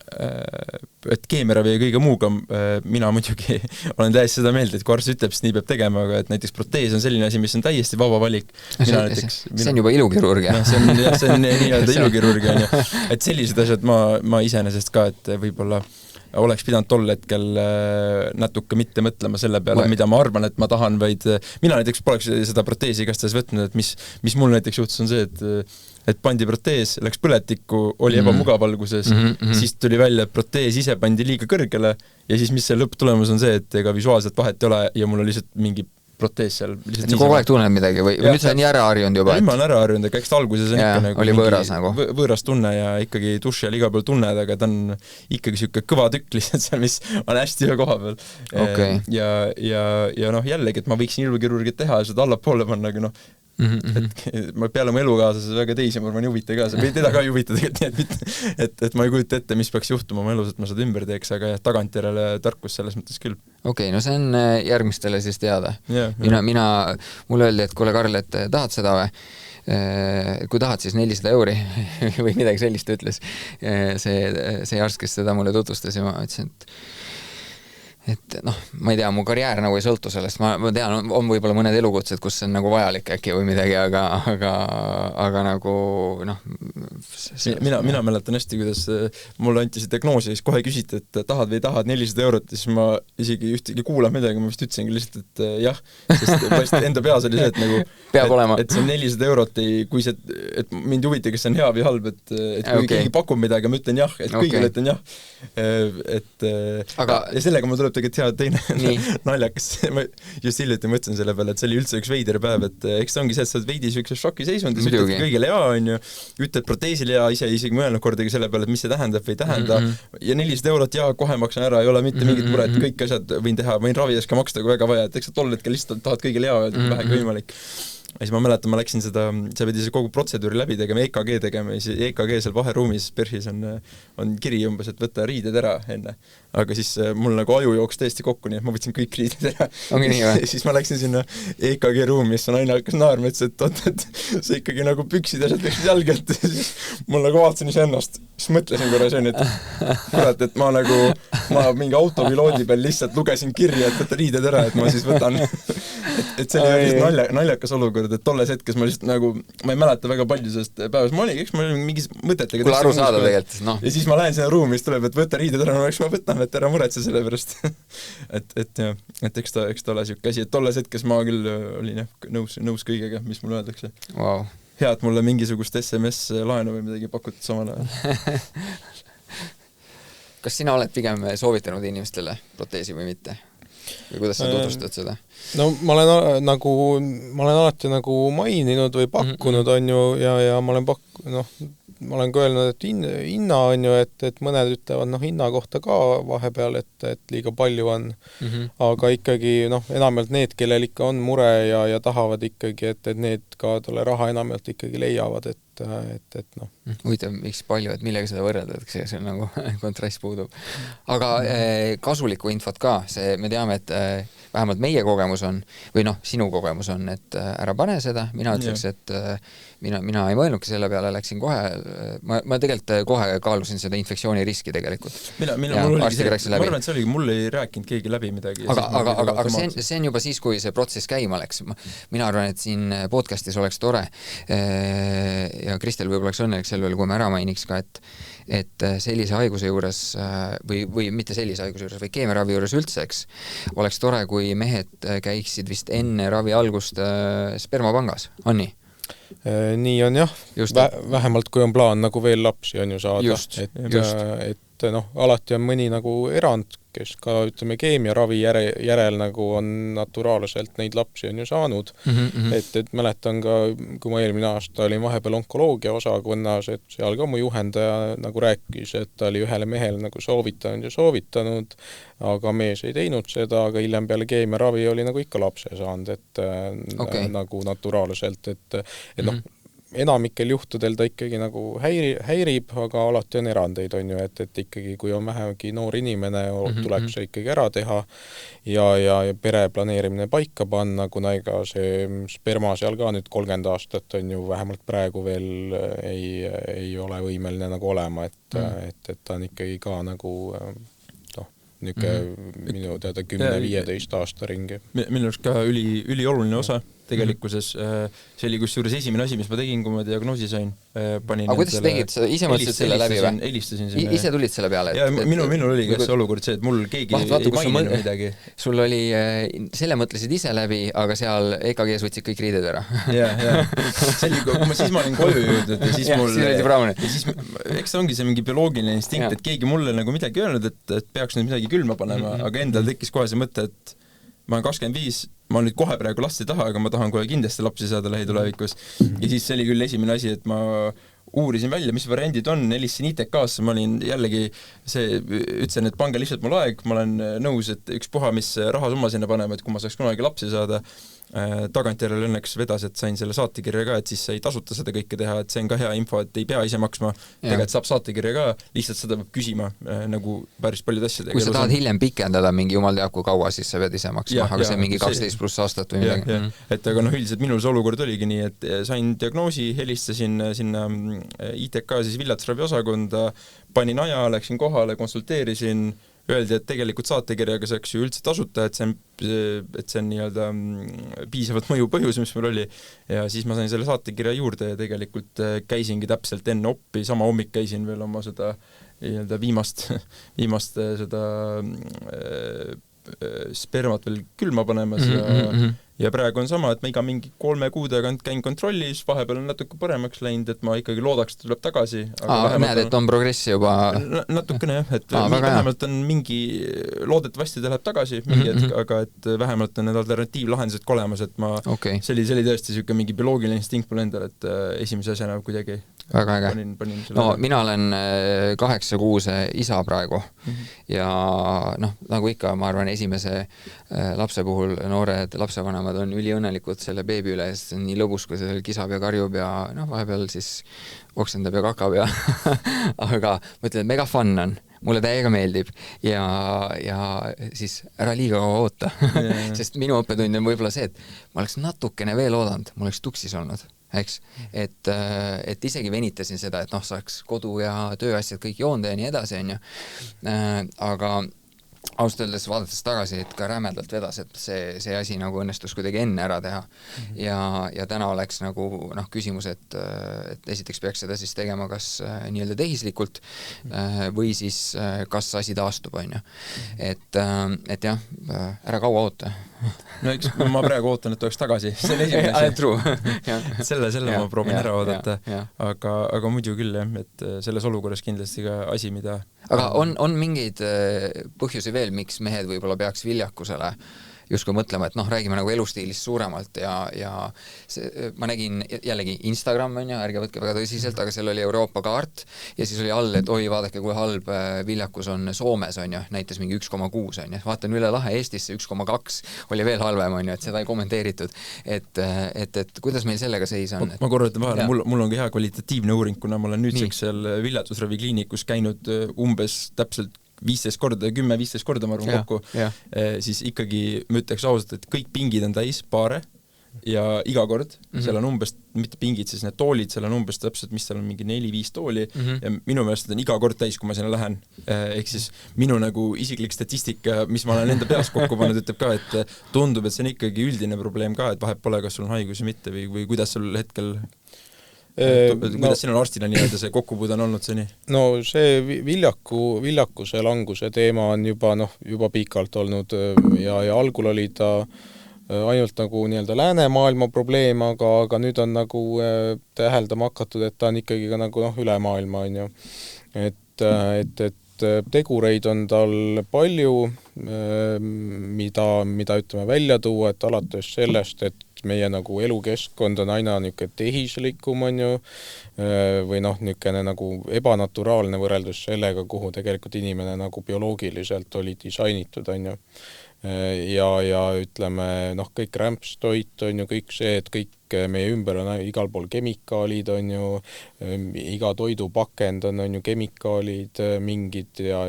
et keemiaravi ja kõige muuga mina muidugi olen täiesti seda meelt, et kui arst ütleb, siis nii peab tegema, aga et näiteks protees on selline asi, mis on täiesti vaba valik. See on juba ilukirurgia. No, see on nii-öelda ilukirurgia, on ju. Et sellised asjad ma iseenesest ka, et võib-olla oleks pidanud tol hetkel natuke mitte mõtlema selle peale, mida ma arvan, et ma tahan, vaid mina näiteks poleks seda proteesi igastahes võtnud, et mis mul näiteks juhtus on see, et pandi protees, läks põletikku, oli ebamugavalguses, siis tuli välja, et protees ise pandi liiga kõrgele ja siis mis see lõpptulemus on see, et ega visuaalselt vahet ei ole ja mul oli lihtsalt mingi protees seal. Et sa kogu aeg tunned midagi või nüüd sa on nii ära harjunud juba? Ma olen ära harjunud, aga eks ta alguses on ikka nagu oli võõras nagu. Võõras tunne ja ikkagi duši all iga pool tunned, aga ta on ikkagi siuke kõva tükk lihtsalt seal, mis on hästi ühe koha peal. Okay. Ja noh, jällegi, et ma võiksin ilukirurgit teha ja seda allapoole panna, aga noh, et ma peale mu elukaaslase väga teisi, ma arvan, ei huvita ka, või teda ka ei huvita tegelikult, et ma ei kujuta ette, mis peaks juhtuma oma elus, et ma seda ümber teeks, aga jah, tagantjärele tarkus selles mõttes küll. Okei, no see on järgmistele siis teada. Mulle öeldi, et kuule Karl, et tahad seda või? Kui tahad, siis 400 euri või midagi sellist ütles see arst, kes seda mulle tutvustas ja ma ütlesin, et noh, ma ei tea, mu karjäär nagu ei sõltu sellest, ma tean, on võib-olla mõned elukutsed, kus see on nagu vajalik äkki või midagi, aga nagu noh mina mäletan hästi, kuidas mulle anti see diagnoosi ja siis kohe küsiti, et tahad või tahad 400 eurot ja siis ma isegi ühtegi kuula midagi, ma vist ütlesingi lihtsalt, et jah, sest enda peas oli see, et nagu et see 400 eurot kui see, et mind huvita, kas see on hea või halb, et kui keegi pakub midagi, ma ütlen jah, et kõigile ütlen jah, ja sellega mul tuleb tegelikult hea teine naljakas. Ma just hiljuti mõtlesin selle peale, et see oli üldse üks veider päev, et eks ta ongi see, et sa oled veidi sükses šokiseisundis, ütled kõigile jaa, on ju, ütled proteesile ja ise isegi mõelnud kordagi selle peale, et mis see tähendab või ei tähenda, ja 400 eurot jaa, kohe maksan ära, ei ole mitte mingit muret, kõik asjad võin teha, võin ravi eest ka maksta, kui väga vaja, et eks sa tol hetkel lihtsalt tahad kõigile jaa öelda, vähegi võimalik. Ja siis ma mäletan, ma läksin sa pidi see kogu protseduuri läbi tegema, EKG tegema ja siis EKG seal vaheruumis PERHis on kiri umbes, et võtta riided ära enne. Aga siis mul nagu aju jooks täiesti kokku, nii et ma võtsin kõik riided ära. Ja siis ma läksin sinna EKG ruumi, mis on aina hakkas naarma, et see ikkagi nagu püksid ja sealt läks jalgi, et siis mul nagu vaatasin ise ennast. Siis mõtlesin korra see, et ma mingi autopiloodi peal lihtsalt lugesin kirja, et võtta riided ära, et ma siis võtan et see oli naljakas olukord, et tolles hetkes ma lihtsalt nagu, ma ei mäleta väga palju sellest päevast, ma olin mingis mõtetega. Kuule aru saada tegelikult, noh. Ja siis ma lähen sinna ruumi, siis tuleb, et võtta riided ära, no eks ma võtan, et ära muretse selle pärast. et eks ta ole siuke asi, et tolles hetkes ma küll olin nõus kõigega, mis mulle öeldakse. Wow. Hea, et mulle mingisugust SMS laenu või midagi pakutud samal ajal. Kas sina oled pigem soovitanud inimestele proteesi või mitte? Või kuidas sa tutvustad seda? No ma olen alati nagu maininud või pakkunud on ju ja ma olen ka öelnud, et hinna on ju, et mõned ütlevad hinna kohta ka vahepeal, et liiga palju on, aga ikkagi enamalt need, kellel ikka on mure ja tahavad ikkagi, et need ka tolle raha enamalt ikkagi leiavad, et Huvitav, miks palju, et millega seda võrrelda, et see on nagu kontrasts puudub. Aga kasulikku infot ka, me teame, et vähemalt meie kogemus on, või sinu kogemus on, et ära pane seda, mina ütleks, et mina ei mõelnudki selle peale, läksin kohe, ma tegelikult kohe kaalusin seda infektsiooni riski tegelikult. Ma arvan, et see oligi, mul ei rääkinud keegi läbi midagi. Aga see on juba siis, kui see protsess käima läks. Mina arvan, et siin podcastis oleks tore ja Kristel võib-olla oleks õnnelik selle veel, kui me ära mainiks ka, et sellise haiguse juures või mitte sellise haiguse juures, või keemiaravi juures üldse, eks, oleks tore, kui mehed käiksid vist enne ravi algust spermapangas, on nii? Nii on jah, vähemalt kui on plaan nagu veel lapsi on ju saada, et alati on mõni nagu erand, kes ka ütleme keemiaravi järel nagu on naturaalselt neid lapsi on ju saanud. Et mäletan ka, kui ma eelmine aasta olin vahepeal onkoloogia osakonnas, et seal ka mu juhendaja nagu rääkis, et ta oli ühele mehele nagu soovitanud, aga mees ei teinud seda, aga hiljem peale keemiaravi oli nagu ikka lapse saanud, et nagu naturaalselt, et noh, enamikel juhtudel ta ikkagi nagu häirib, aga alati on erandeid, on ju, et ikkagi kui on vähemgi noor inimene, tuleks see ikkagi ära teha ja pere planeerimine paika panna, kuna ega see sperma seal ka nüüd 30 aastat on ju vähemalt praegu veel ei ole võimeline nagu olema, et ta on ikkagi ka nagu minu teada 10-15 aasta ringi. Minu arust ka ülioluline osa tegelikkuses. See oli kusjuures esimene asi, mis ma tegin, kui ma diagnoosi sain. Aga kuidas sa tegid? Sa ise mõtlesid selle läbi või? Helistasin sinna. Ise tulid selle peale? Ja minul oli ka see olukord see, et mul keegi ei maininud midagi. Sul oli, selle mõtlesid ise läbi, aga seal EKG-s võtsid kõik riided ära. Ja. Siis ma olin koju jõudnud ja siis mul... Ja siis, eks see ongi see mingi bioloogiline instinkt, et keegi mulle nagu midagi öelnud, et peaks nüüd midagi külma panema, aga endal tekkis kohe see mõte, et ma olen 25, ma nüüd kohe praegu last ei taha, aga ma tahan kohe kindlasti lapsi saada lähitulevikus. Ja siis see oli küll esimene asi, et ma uurisin välja, mis variandid on, helistasin ITK-sse, ma olin jällegi ütlesin, et pange lihtsalt mul aeg, ma olen nõus, et ükspuha, mis rahasumma sinna panema, et kui ma saaks kunagi lapsi saada, tagantjärele õnneks vedas, et sain selle saatekirja ka, et siis sai tasuta seda kõike teha, et see on ka hea info, et ei pea ise maksma, tegelikult saab saatekirja ka, lihtsalt seda peab küsima nagu päris paljud asjadega. Kui sa tahad hiljem pikendada mingi jumal teab kui kaua, siis sa pead ise maksma, aga see on mingi 12 pluss aastat või midagi. Et aga üldiselt minul see olukord oligi nii, et sain diagnoosi, helistasin sinna ITK siis viljatusraviosakonda, panin aja, läksin kohale, konsulteerisin, öeldi, et tegelikult saatekirjaga saaks ju üldse tasuta, et see on nii-öelda piisavalt mõju põhjus, mis meil oli. Ja siis ma sain selle saatekirja juurde ja tegelikult käisingi täpselt enne oppi, sama hommik käisin veel oma seda nii-öelda viimast seda spermat veel külma panemas ja praegu on sama, et ma iga mingi 3 kuu tagant käin kontrollis, vahepeal on natuke paremaks läinud, et ma ikkagi loodaks, et tuleb tagasi. Näed, et on progressi juba... Natukene jah, et vähemalt on mingi, loodetavasti ta läheb tagasi mingi hetk, aga et vähemalt on need alternatiivlahendused olemas, et ma see oli tõesti siuke mingi bioloogiline instinkt mul endal, et esimese asjana kuidagi väga äge. No mina olen 8-kuuse isa praegu ja nagu ikka, ma arvan, esimese lapse puhul noored lapsevanemad on üliõnnelikud selle beebi üle, sest see on nii lõbus, kui see kisab ja karjub ja vahepeal siis oksendab ja kakab ja aga ma ütlen, et mega fun on, mulle täiega meeldib ja siis ära liiga kaua oota sest minu õppetund on võib-olla see, et ma oleks natukene veel oodanud, mul oleks tuksis olnud, eks, et isegi venitasin seda, et saaks kodu ja tööasjad kõik joonda ja nii edasi, on ju. Aga ausalt öeldes vaadates tagasi, et ka rämedalt vedas, et see asi nagu õnnestus kuidagi enne ära teha ja täna oleks nagu küsimus, et esiteks peaks seda siis tegema kas nii-öelda tehislikult või siis kas asi taastub, on ju. Et jah, ära kaua oota. No eks ma praegu ootan, et oleks tagasi. See on esimene asi. Selle ma proovin ära oodata. Aga muidu küll jah, et selles olukorras kindlasti ka asi, mida... Aga on mingeid põhjusi veel, miks mehed võib-olla peaks viljakusele justkui mõtlema, et räägime nagu elustiilist suuremalt ja see, ma nägin jällegi Instagram on ja ärge võtke väga tõsiselt, aga seal oli Euroopa kaart ja siis oli all, et oi, vaadake, kui halb viljakus on Soomes on ju, näitas mingi 1,6 on ju, vaatan üle lahe Eestisse 1,2 oli veel halvem on ju, et seda ei kommenteeritud, et kuidas meil sellega seis on? Ma korra ütlen vahele, mul on ka hea kvalitatiivne uuring, kuna ma olen nüüdseks seal viljatusravikliinikus käinud umbes täpselt 15 korda, 10-15 korda ma arvan kokku, siis ikkagi ma ütleks ausalt, et kõik pingid on täis paare ja iga kord seal on umbes, mitte pingid, siis need toolid, seal on umbes täpselt, mis seal on mingi 4-5 tooli ja minu meelest on iga kord täis, kui ma sinna lähen. Ehk siis minu nagu isiklik statistika, mis ma olen enda peas kokku pannud, ütleb ka, et tundub, et see on ikkagi üldine probleem ka, et vahet pole, kas sul on haigus või mitte või kuidas sul hetkel kuidas sinul arstina nii-öelda see kokkupuud on olnud see nii? No see viljakuse languse teema on juba pikalt olnud ja algul oli ta ainult nagu nii-öelda läänemaailma probleem, aga nüüd on nagu täheldama hakatud, et ta on ikkagi ka nagu üle maailma, on ju. Et tegureid on tal palju, mida ütleme välja tuua, et alates sellest, et meie nagu elukeskkond on aina niisugune tehislikum, on ju, või noh, niisugune nagu ebanaturaalne võrreldes sellega, kuhu tegelikult inimene nagu bioloogiliselt oli disainitud, on ju. Ja ütleme, noh, kõik rämpstoit on ju, kõik see, et kõik meie ümber on igal pool kemikaalid, on ju, iga toidupakend on ju kemikaalid mingid ja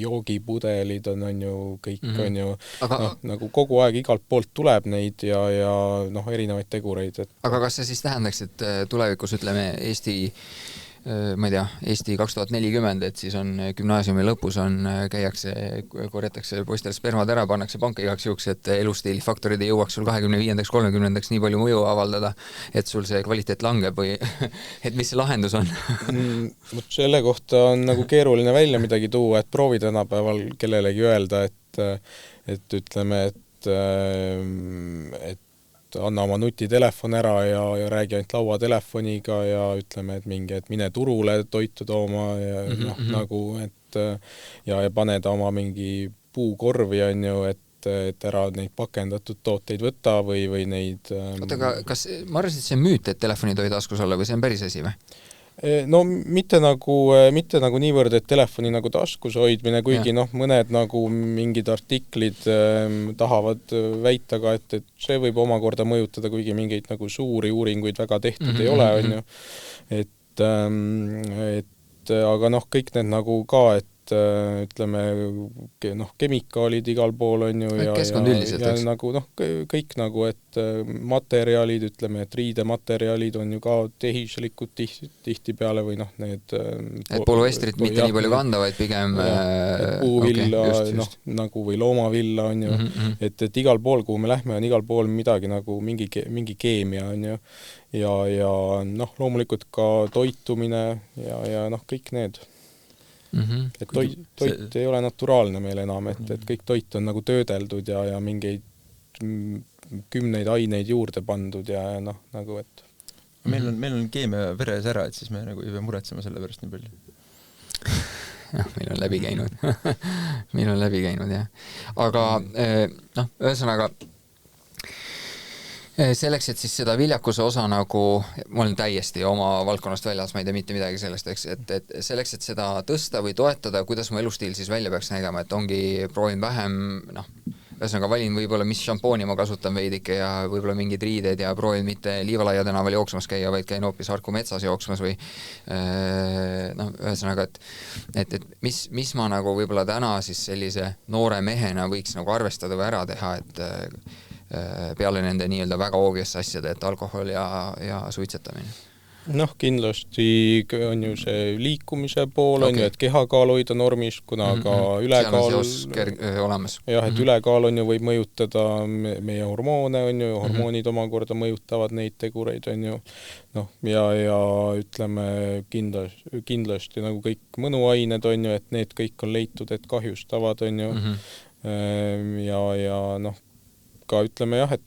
joogipudelid on ju, kõik on ju, aga nagu kogu aeg igalt poolt tuleb neid ja noh, erinevaid tegureid. Aga kas see siis tähendaks, et tulevikus, ütleme, ma ei tea, Eesti 2040, et siis on gümnaasiumi lõpus korjatakse poistel spermad ära, pannakse panka igaks juhuks, et elustiilifaktorid ei jõuaks sul 25-30 nii palju mõju avaldada, et sul see kvaliteet langeb või et mis see lahendus on? Selle kohta on nagu keeruline välja midagi tuua, et proovi tänapäeval kellelegi öelda, et ütleme, et anna oma nutitelefon ära ja räägi ainult lauatelefoniga ja ütleme, et et mine turule toitu tooma ja nagu, et ja pane ta oma mingi puukorvi, on ju, et ära neid pakendatud tooteid võtta või neid... Oota, aga kas ma arvasin, et see on müüt, et telefoni tohi taskus olla või see on päris asi või? No mitte nagu niivõrd, et telefoni nagu taskus hoidmine, kuigi noh, mõned nagu mingid artiklid tahavad väita ka, et see võib omakorda mõjutada, kuigi mingeid nagu suuri uuringuid väga tehtud ei ole, on ju. Aga noh, kõik need nagu ka, et ütleme, noh, kemikaalid igal pool on ju ja nagu noh, kõik nagu, et materjalid, ütleme, et riidematerjalid on ju ka tehislikud tihtipeale või noh, need et poluestrit mitte nii palju kanda, vaid pigem puuvilla, noh, nagu või loomavilla on ju, et igal pool, kuhu me lähme, on igal pool midagi nagu mingi keemia on ju ja noh, loomulikult ka toitumine ja noh, kõik need. Et toit ei ole naturaalne meil enam, et kõik toit on nagu töödeldud ja mingeid 10 aineid juurde pandud ja noh, nagu et... Meil on keemia veres ära, et siis me nagu ei pea muretsema selle pärast nii palju. Jah, meil on läbi käinud, jah. Aga noh, ühesõnaga selleks, et siis seda viljakuse osa nagu, ma olen täiesti oma valdkonnast väljas, ma ei tea mitte midagi sellest, eks, et selleks, et seda tõsta või toetada, kuidas mu elustiil siis välja peaks nägema, et ongi proovin vähem, noh, ühesõnaga valin võib-olla, mis šampooni ma kasutan veidike ja võib-olla mingid riided ja proovin mitte Liivalaia tänaval jooksmas käia, vaid käin hoopis Harku metsas jooksmas või noh, ühesõnaga, et mis ma nagu võib-olla täna siis sellise noore mehena võiks nagu arvestada või ära teha, et peale nende nii-öelda väga obvious asjade, et alkohol ja suitsetamine? Noh, kindlasti on ju see liikumise pool, on ju, et kehakaal hoida normis, kuna ka ülekaal... olemas. Jah, et ülekaal on ju võib mõjutada meie hormoone, on ju, hormoonid omakorda mõjutavad neid tegureid, on ju. Noh, ja ütleme kindlasti nagu kõik mõnuained, on ju, et need kõik on leitud, et kahjustavad, on ju. Ja noh, ka ütleme jah, et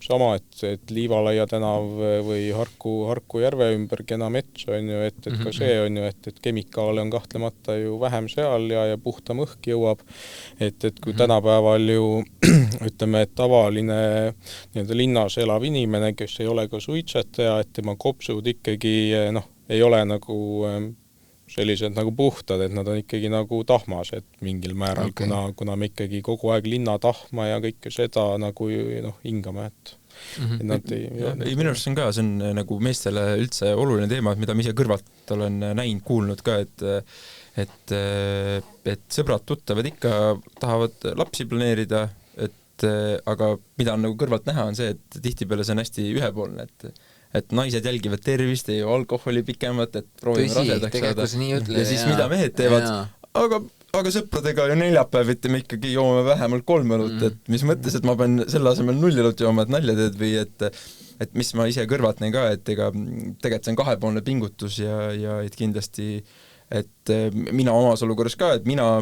sama, et Liivalaia tänav või Harku järve ümber kena mets on ju, et ka see on ju, et kemikaale on kahtlemata ju vähem seal ja puhtam õhk jõuab, et kui tänapäeval ju ütleme, et tavaline nii-öelda linnas elav inimene, kes ei ole ka suitsetaja, et tema kopsud ikkagi noh, ei ole nagu sellised nagu puhtad, et nad on ikkagi nagu tahmased mingil määral, kuna me ikkagi kogu aeg linnatahma ja kõike seda nagu noh, hingame, et nad ei... Minu arust on ka, see on nagu meestele üldse oluline teema, mida ma ise kõrvalt olen näinud, kuulnud ka, et sõbrad, tuttavad ikka tahavad lapsi planeerida, aga mida on nagu kõrvalt näha, on see, et tihtipeale see on hästi ühepoolne, et naised jälgivad tervist, ei alkoholi pikemat, et proovime rasedaks saada. Ja siis mida mehed teevad? Aga sõpradega ju neljapäeviti me ikkagi joome vähemalt 3 õlut, et mis mõttes, et ma pean selle asemel 0 õlut jooma, et nalja teed või et mis ma ise kõrvalt näin ka, et ega tegelikult see on kahepoolne pingutus ja et kindlasti, et mina omas olukorras ka, et mina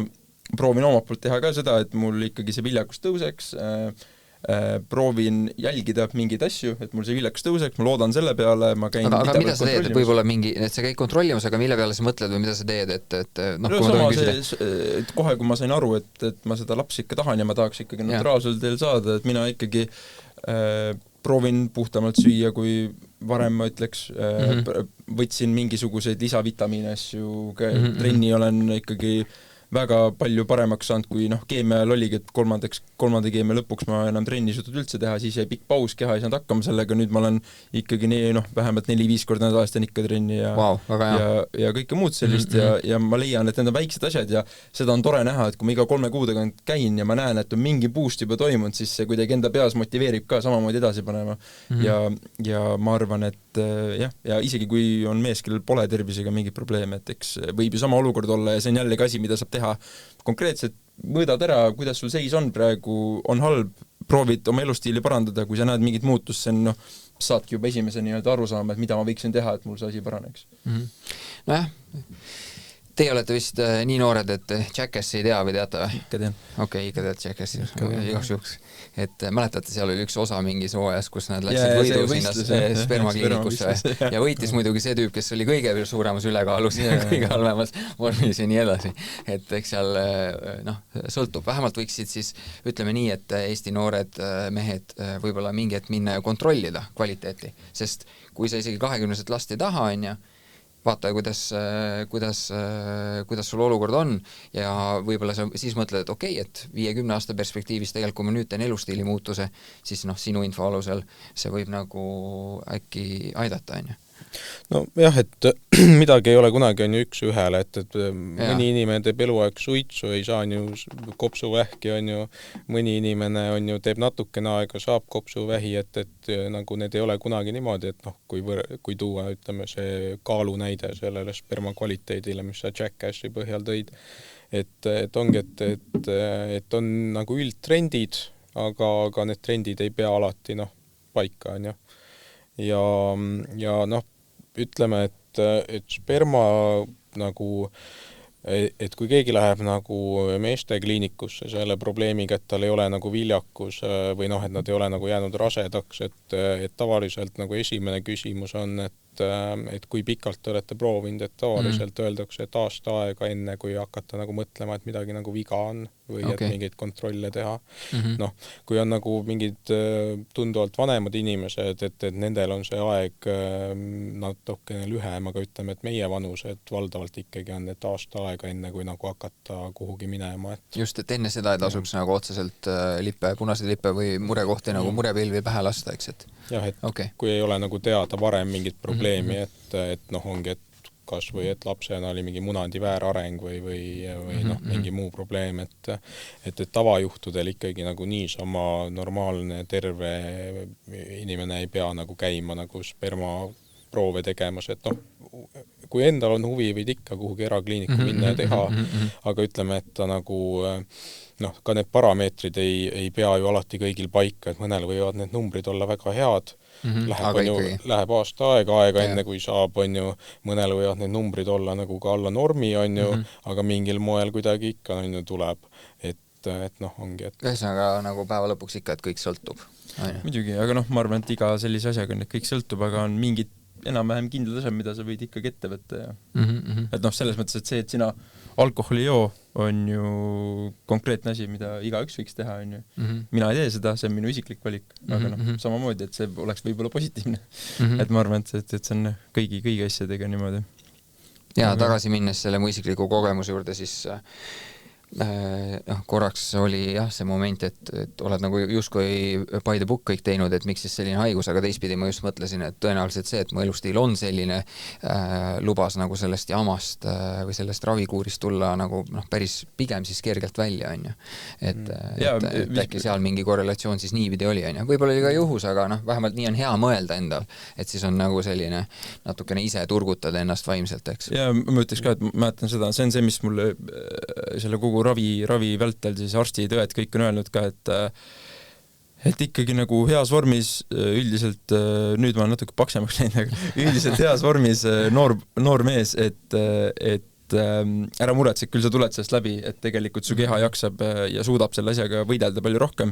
proovin omalt poolt teha ka seda, et mul ikkagi see viljakus tõuseks, proovin jälgida mingeid asju, et mul see viljakas tõuseks, ma loodan selle peale, ma käin aga mida sa teed, et võib-olla mingi, et sa käid kontrollimas, aga mille peale sa mõtled või mida sa teed, et noh, kui ma tohin küsida? Et kohe, kui ma sain aru, et ma seda lapsi ikka tahan ja ma tahaks ikkagi neutraalsel teel saada, et mina ikkagi proovin puhtamalt süüa, kui varem ma ütleks, võtsin mingisuguseid lisavitamiine asju, trenni olen ikkagi väga palju paremaks saanud, kui keemia ajal oligi, et kolmanda keemia lõpuks ma enam trenni suutnud üldse teha, siis jäi pikk paus, keha ei saanud hakkama sellega, nüüd ma olen ikkagi vähemalt 4-5 korda nädalast teen ikka trenni ja kõike muud sellist ja ma leian, et need on väiksed asjad ja seda on tore näha, et kui ma iga 3 kuu tagant käin ja ma näen, et on mingi boost juba toimunud, siis see kuidagi enda peas motiveerib ka samamoodi edasi panema ja ma arvan, et ja isegi kui on mees, kellel pole tervisega mingit probleeme, et eks võib ju sama olukord olla ja see on jällegi asi, mida saab teha konkreetselt, mõõdad ära, kuidas sul seis on praegu, on halb, proovid oma elustiili parandada, kui sa näed mingit muutust, see on saadki juba esimese aru saama, et mida ma võiksin teha, et mul see asi paraneks. Nojah, teie olete vist nii noored, et Jackassi ei tea või teate või? Ikka tean. Okei, ikka tead Jackassi, igaks juhuks. Et mäletate, seal oli üks osa mingis hooajas, kus nad läksid võidu sinna spermakliinikusse ja võitis muidugi see tüüp, kes oli kõige suuremas ülekaalus ja kõige halvemas vormis ja nii edasi. Et eks seal sõltub. Vähemalt võiksid siis, ütleme nii, et Eesti noored mehed võib-olla mingi hetk minna ja kontrollida kvaliteeti, sest kui sa isegi 20 last ei taha, vaata, kuidas sul olukord on ja võib-olla sa siis mõtled, et okei, et 50 aasta perspektiivis tegelikult, kui ma nüüd teen elustiili muutuse, siis sinu info alusel see võib nagu äkki aidata, No jah, et midagi ei ole kunagi on ju üks ühele, et mõni inimene teeb eluaeg suitsu, ei saa ju kopsuvähki, on ju, mõni inimene on ju, teeb natukene aega, saab kopsuvähi, et nagu need ei ole kunagi niimoodi, et kui tuua, ütleme, see kaalu näide sellele sperma kvaliteedile, mis sa Jackassi põhjal tõid, et ongi, et on nagu üldtrendid, aga need trendid ei pea alati paika, on ju. Ja ütleme, et sperma nagu, et kui keegi läheb nagu meestekliinikusse selle probleemiga, et tal ei ole nagu viljakus või et nad ei ole nagu jäänud rasedaks, et tavaliselt nagu esimene küsimus on, et kui pikalt te olete proovinud, et tavaliselt öeldakse, et aasta aega enne, kui hakata nagu mõtlema, et midagi nagu viga on või et mingeid kontrolle teha. Kui on nagu mingid tunduvalt vanemad inimesed, et nendel on see aeg natukene lühem, aga ütleme, et meie vanused valdavalt ikkagi on et aasta aega enne, kui nagu hakata kuhugi minema. Just, et enne seda ei tasuks nagu otseselt punaseid lippe või murekohti nagu murepilvi pähe lasta, eks, et jah, et kui ei ole nagu teada varem mingit probleemi, et ongi, et kas või et lapsena oli mingi munandi väärareng või mingi muu probleem, et tavajuhtudel ikkagi nagu niisama normaalne, terve inimene ei pea nagu käima nagu spermaproove tegemas, et kui endal on huvi, võid ikka kuhugi erakliiniku minna ja teha, aga ütleme, et ta nagu ka need parameetrid ei pea ju alati kõigil paika, et mõnel võivad need numbrid olla väga head, läheb aasta aega enne kui saab, on ju, mõnel võivad need numbrid olla nagu ka alla normi, on ju, aga mingil moel kuidagi ikka on ju tuleb, et ongi, et ühesõnaga nagu päeva lõpuks ikka, et kõik sõltub. Muidugi, aga ma arvan, et iga sellise asjaga on, et kõik sõltub, aga on mingid enam-vähem kindlad asjad, mida sa võid ikkagi ette võtta ja et selles mõttes, et see, et sina alkoholi joo, on ju konkreetne asi, mida igaüks võiks teha, on ju. Mina ei tee seda, see on minu isiklik valik, aga samamoodi, et see oleks võib-olla positiivne. Et ma arvan, et see on kõigi asjadega niimoodi. Ja tagasi minnes selle mu isikliku kogemuse juurde, siis korraks oli see moment, et oled nagu justkui by the book kõik teinud, et miks siis selline haigus, aga teistpidi ma just mõtlesin, et tõenäoliselt see, et mu elustiil on selline, lubas nagu sellest jamast või sellest ravikuurist tulla nagu päris pigem siis kergelt välja, on ju. Et äkki seal mingi korrelatsioon siis niipidi oli, on ju. Võib-olla oli ka juhus, aga vähemalt nii on hea mõelda endal, et siis on nagu selline natukene ise turgutada ennast vaimselt, eks. Ja ma ütleks ka, et ma mäletan seda, see on see, mis mulle selle kogu ravi vältel siis arstid, õed kõik on öelnud ka, et ikkagi nagu heas vormis üldiselt, nüüd ma olen natuke paksemaks läinud, aga üldiselt heas vormis noor mees, et et ära muretse, küll sa tuled sellest läbi, et tegelikult su keha jaksab ja suudab selle asjaga võidelda palju rohkem.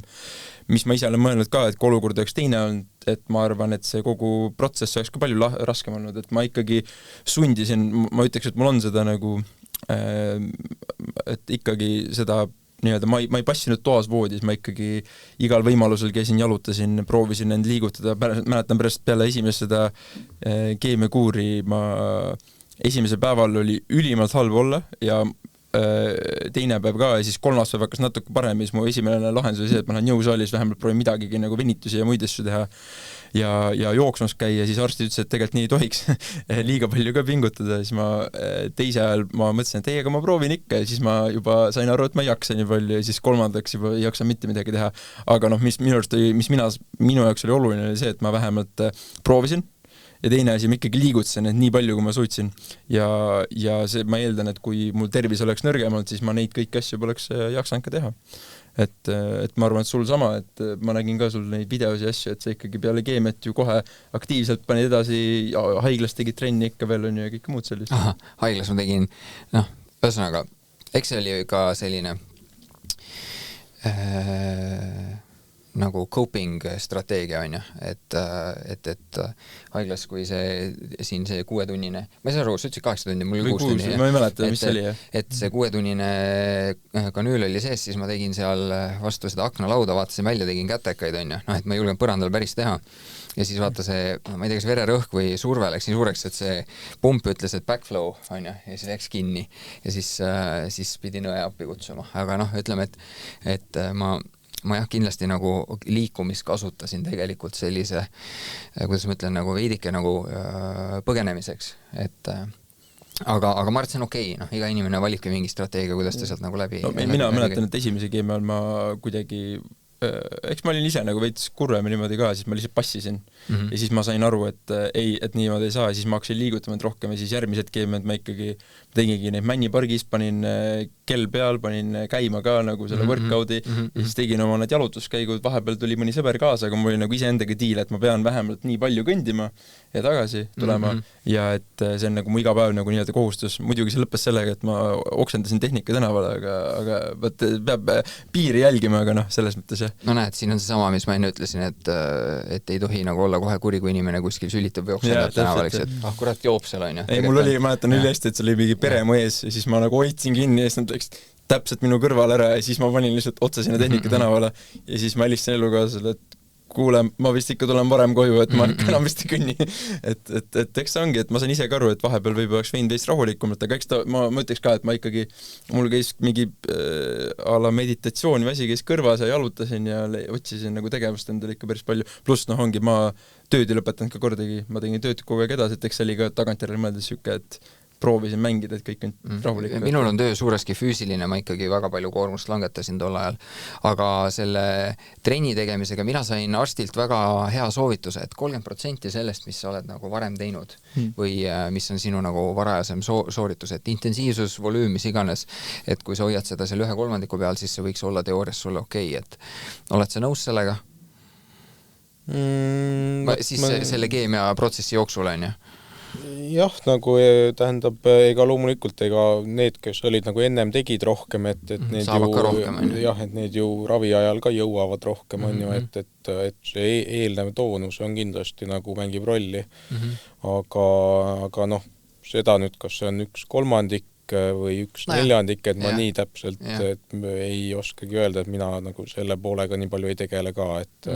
Mis ma ise olen mõelnud ka, et kui olukord oleks teine olnud, et ma arvan, et see kogu protsess oleks ka palju raskem olnud, et ma ikkagi sundisin, ma ütleks, et mul on seda nagu, et ikkagi seda nii-öelda, ma ei passinud toas voodis, ma ikkagi igal võimalusel käisin, jalutasin, proovisin end liigutada, mäletan pärast peale esimest seda keemiakuuri, ma esimesel päeval oli ülimalt halb olla ja teine päev ka ja siis kolmas päev hakkas natuke parem ja siis mu esimene lahendus oli see, et ma lähen jõusaalis vähemalt proovin midagigi nagu venitusi ja muid asju teha ja jooksmas käia, siis arstid ütles, et tegelikult nii ei tohiks liiga palju ka pingutada, siis ma teise ajal ma mõtlesin, et ei, aga ma proovin ikka ja siis ma juba sain aru, et ma ei jaksa nii palju ja siis kolmandaks juba ei jaksa mitte midagi teha. Aga noh, mis minu jaoks oli oluline, oli see, et ma vähemalt proovisin ja teine asi, ma ikkagi liigutasin nii palju, kui ma suutsin ja see, ma eeldan, et kui mul tervis oleks nõrgem olnud, siis ma neid kõiki asju poleks jaksanud ka teha. Et ma arvan, et sul sama, et ma nägin ka sul neid videosi ja asju, et sa ikkagi peale keemiat ju kohe aktiivselt panid edasi, haiglas tegid trenni ikka veel on ja kõik muud sellist. Aha, haiglas ma tegin, ühesõnaga, eks see oli ka selline nagu coping strateegia on ju, et haiglas, kui see 6-tunnine, ma ei saa aru, sa ütlesid 8 tundi, mul oli 6 tundi. Ma ei mäleta, mis see oli. Et see 6-tunnine kanüül oli sees, siis ma tegin seal vastu seda aknalauda, vaatasin välja, tegin kätekaid on ju, et ma ei julgenud põrandal päris teha. Ja siis vaata see, ma ei tea, kas vererõhk või surve läks nii suureks, et see pump ütles, et backflow on ju, ja siis läks kinni ja siis pidi nõe appi kutsuma. Aga ütleme, et ma jah, kindlasti nagu liikumist kasutasin tegelikult sellise, kuidas ma ütlen, nagu veidike nagu põgenemiseks, et aga ma arvan, see on okei, iga inimene valibki mingi strateegia, kuidas ta sealt nagu läbi. Mina mäletan, et esimese keemi ajal ma kuidagi eks ma olin ise nagu veits kurvem niimoodi ka, siis ma lihtsalt passisin ja siis ma sain aru, et et niimoodi ei saa ja siis ma hakkasin liigutama rohkem ja siis järgmised keemiad ma ikkagi tegigi neid männipargis, panin kell peal, panin käima ka nagu selle workout'i ja siis tegin oma need jalutuskäigud, vahepeal tuli mõni sõber kaasa, aga mul oli nagu iseendaga diil, et ma pean vähemalt nii palju kõndima ja tagasi tulema ja et see on nagu mu iga päev nagu nii-öelda kohustus. Muidugi see lõppes sellega, et ma oksendasin Tehnika tänavale, aga võt, peab piiri jälgima, aga selles mõttes jah. No näed, siin on see sama, mis ma enne ütlesin, et ei tohi nagu olla kohe kuri, kui inimene kuskil sülitab või oksendab tänaval, eks, et kurat joob seal on ju. Ei, mul oli, ma mäletan üli hästi, et see oli mingi pere mu ees ja siis ma nagu hoidsin kinni ja siis nad läksid täpselt minu kõrval ära ja siis ma panin lihtsalt otsa sinna Tehnika tänavale ja siis ma helistasin elukaaslasele, et kuule, ma vist ikka tulen varem koju, et ma enam vist ei kõnni. Et eks see ongi, et ma sain ise ka aru, et vahepeal võib oleks võinud veits rahulikumalt, aga eks ma ütleks ka, et ma ikkagi, mul käis mingi ala meditatsioon või asi käis kõrvas ja jalutasin ja otsisin nagu tegevust endale ikka päris palju. Pluss ongi, ma tööd ei lõpetanud ka kordagi, ma tegin tööd kogu aeg edasi, et eks see oli ka tagantjärele mõeldes siuke, et proovisin mängida, et kõik on rahulikult. Minul on töö suureski füüsiline, ma ikkagi väga palju koormust langetasin tol ajal, aga selle trenni tegemisega mina sain arstilt väga hea soovituse, et 30% sellest, mis sa oled nagu varem teinud või mis on sinu nagu varajasem sooritus, et intensiivsus, volüüm, mis iganes, et kui sa hoiad seda selle 1/3 peal, siis see võiks olla teoorias sulle okei, et oled sa nõus sellega? Selle keemia protsessi jooksul on ju? Jah, nagu tähendab, ega loomulikult, ega need, kes olid nagu ennem tegid rohkem, et need saavad ka rohkem, jah, et need ju ravi ajal ka jõuavad rohkem, on ju, et see eelnev toonus on kindlasti nagu mängib rolli. Aga seda nüüd, kas see on 1/3 või 1/4, et ma nii täpselt et ei oskagi öelda, et mina nagu selle poolega nii palju ei tegele ka, et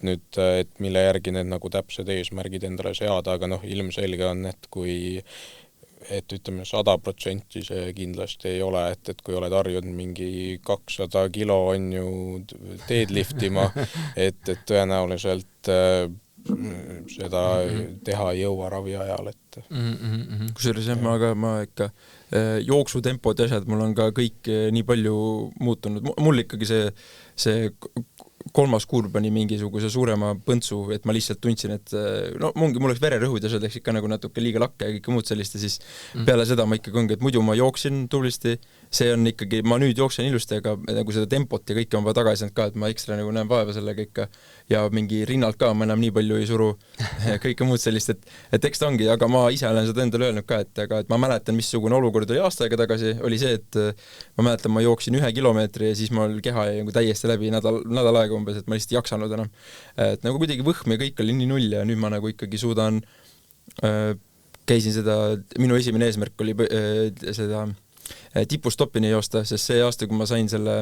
nüüd, et mille järgi need nagu täpsed eesmärgid endale seada, aga ilmselge on, et kui et ütleme 100% see kindlasti ei ole, et kui oled harjunud mingi 200 kilo on ju teed liftima, et tõenäoliselt seda teha ei jõua ravi ajal, et kusjuures jah, ma ikka jooksutempod ja asjad, mul on ka kõik nii palju muutunud. Mul ikkagi see 3. kuur pani mingisuguse suurema põntsu, et ma lihtsalt tundsin, et mul oleks vererõhud ja see läks ikka nagu natuke liiga lakke ja kõik muud sellist ja siis peale seda ma ikkagi ongi, et muidu ma jooksin tublisti, see on ikkagi, ma nüüd jooksen ilusti, aga nagu seda tempot ja kõike on vaja tagasi ka, et ma ekstra nagu näen vaeva sellega ikka ja mingi rinnalt ka ma enam nii palju ei suru kõike muud sellist, et eks ta ongi, aga ma ise olen seda endale öelnud ka, et ma mäletan, missugune olukord oli aasta aega tagasi, oli see, et ma mäletan, ma jooksin 1 kilomeetri ja siis mul keha jäi nagu täiesti läbi nädal aega umbes, et ma lihtsalt ei jaksanud enam. Et nagu kuidagi võhm ja kõik oli nii null ja nüüd ma nagu ikkagi suudan, käisin seda, minu esimene eesmärk oli seda tipustoppini joosta, sest see aasta, kui ma sain selle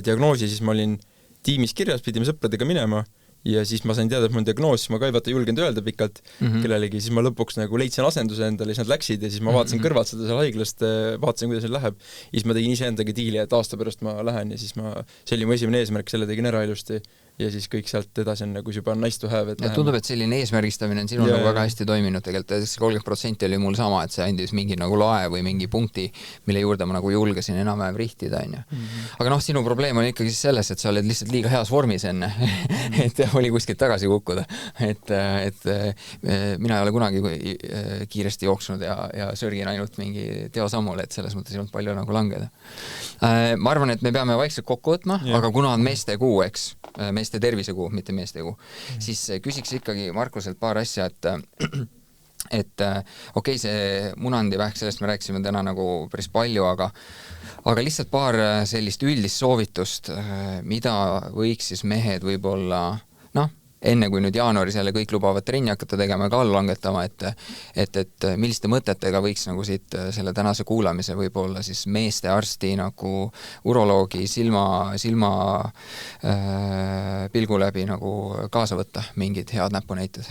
diagnoosi, siis ma olin tiimis kirjas, pidime sõpradega minema ja siis ma sain teada, et mul diagnoos, siis ma ka ei vaata julgenud öelda pikalt kellelegi, siis ma lõpuks nagu leidsin asenduse endale, siis nad läksid ja siis ma vaatasin kõrvalt seda seal haiglast, vaatasin, kuidas neil läheb ja siis ma tegin ise endaga diili, et aasta pärast ma lähen ja siis see oli mu esimene eesmärk, selle tegin ära ilusti ja siis kõik sealt edasi on nagu juba nice to have. Ja tundub, et selline eesmärgistamine on sinul nagu väga hästi toiminud tegelikult, 30% oli mul sama, et see andis mingi nagu lae või mingi punkti, mille juurde ma nagu julgesin enam-vähem rihtida. Aga noh, sinu probleem on ikkagi selles, et sa oled lihtsalt liiga heas vormis enne, et oli kuskilt tagasi kukkuda. Et mina ei ole kunagi kiiresti jooksnud ja sörgin ainult mingi teosammul, et selles mõttes ei olnud palju nagu langeda. Ma arvan, et me peame vaikselt kokku võtma, aga kuna on meeste kuu, eks, meeste tervisekuu, mitte meeste kuu, siis küsiks ikkagi Markuselt paar asja, et okei, see munandivähk, sellest me rääkisime täna nagu päris palju, aga lihtsalt paar sellist üldist soovitust, mida võiks siis mehed võib-olla, enne kui nüüd jaanuaris jälle kõik lubavad trenni hakata tegema ja kaalu langetama, et milliste mõtetega võiks nagu siit selle tänase kuulamise võib-olla siis meeste arsti nagu uroloogi silma pilgu läbi nagu kaasa võtta mingid head näpunäited?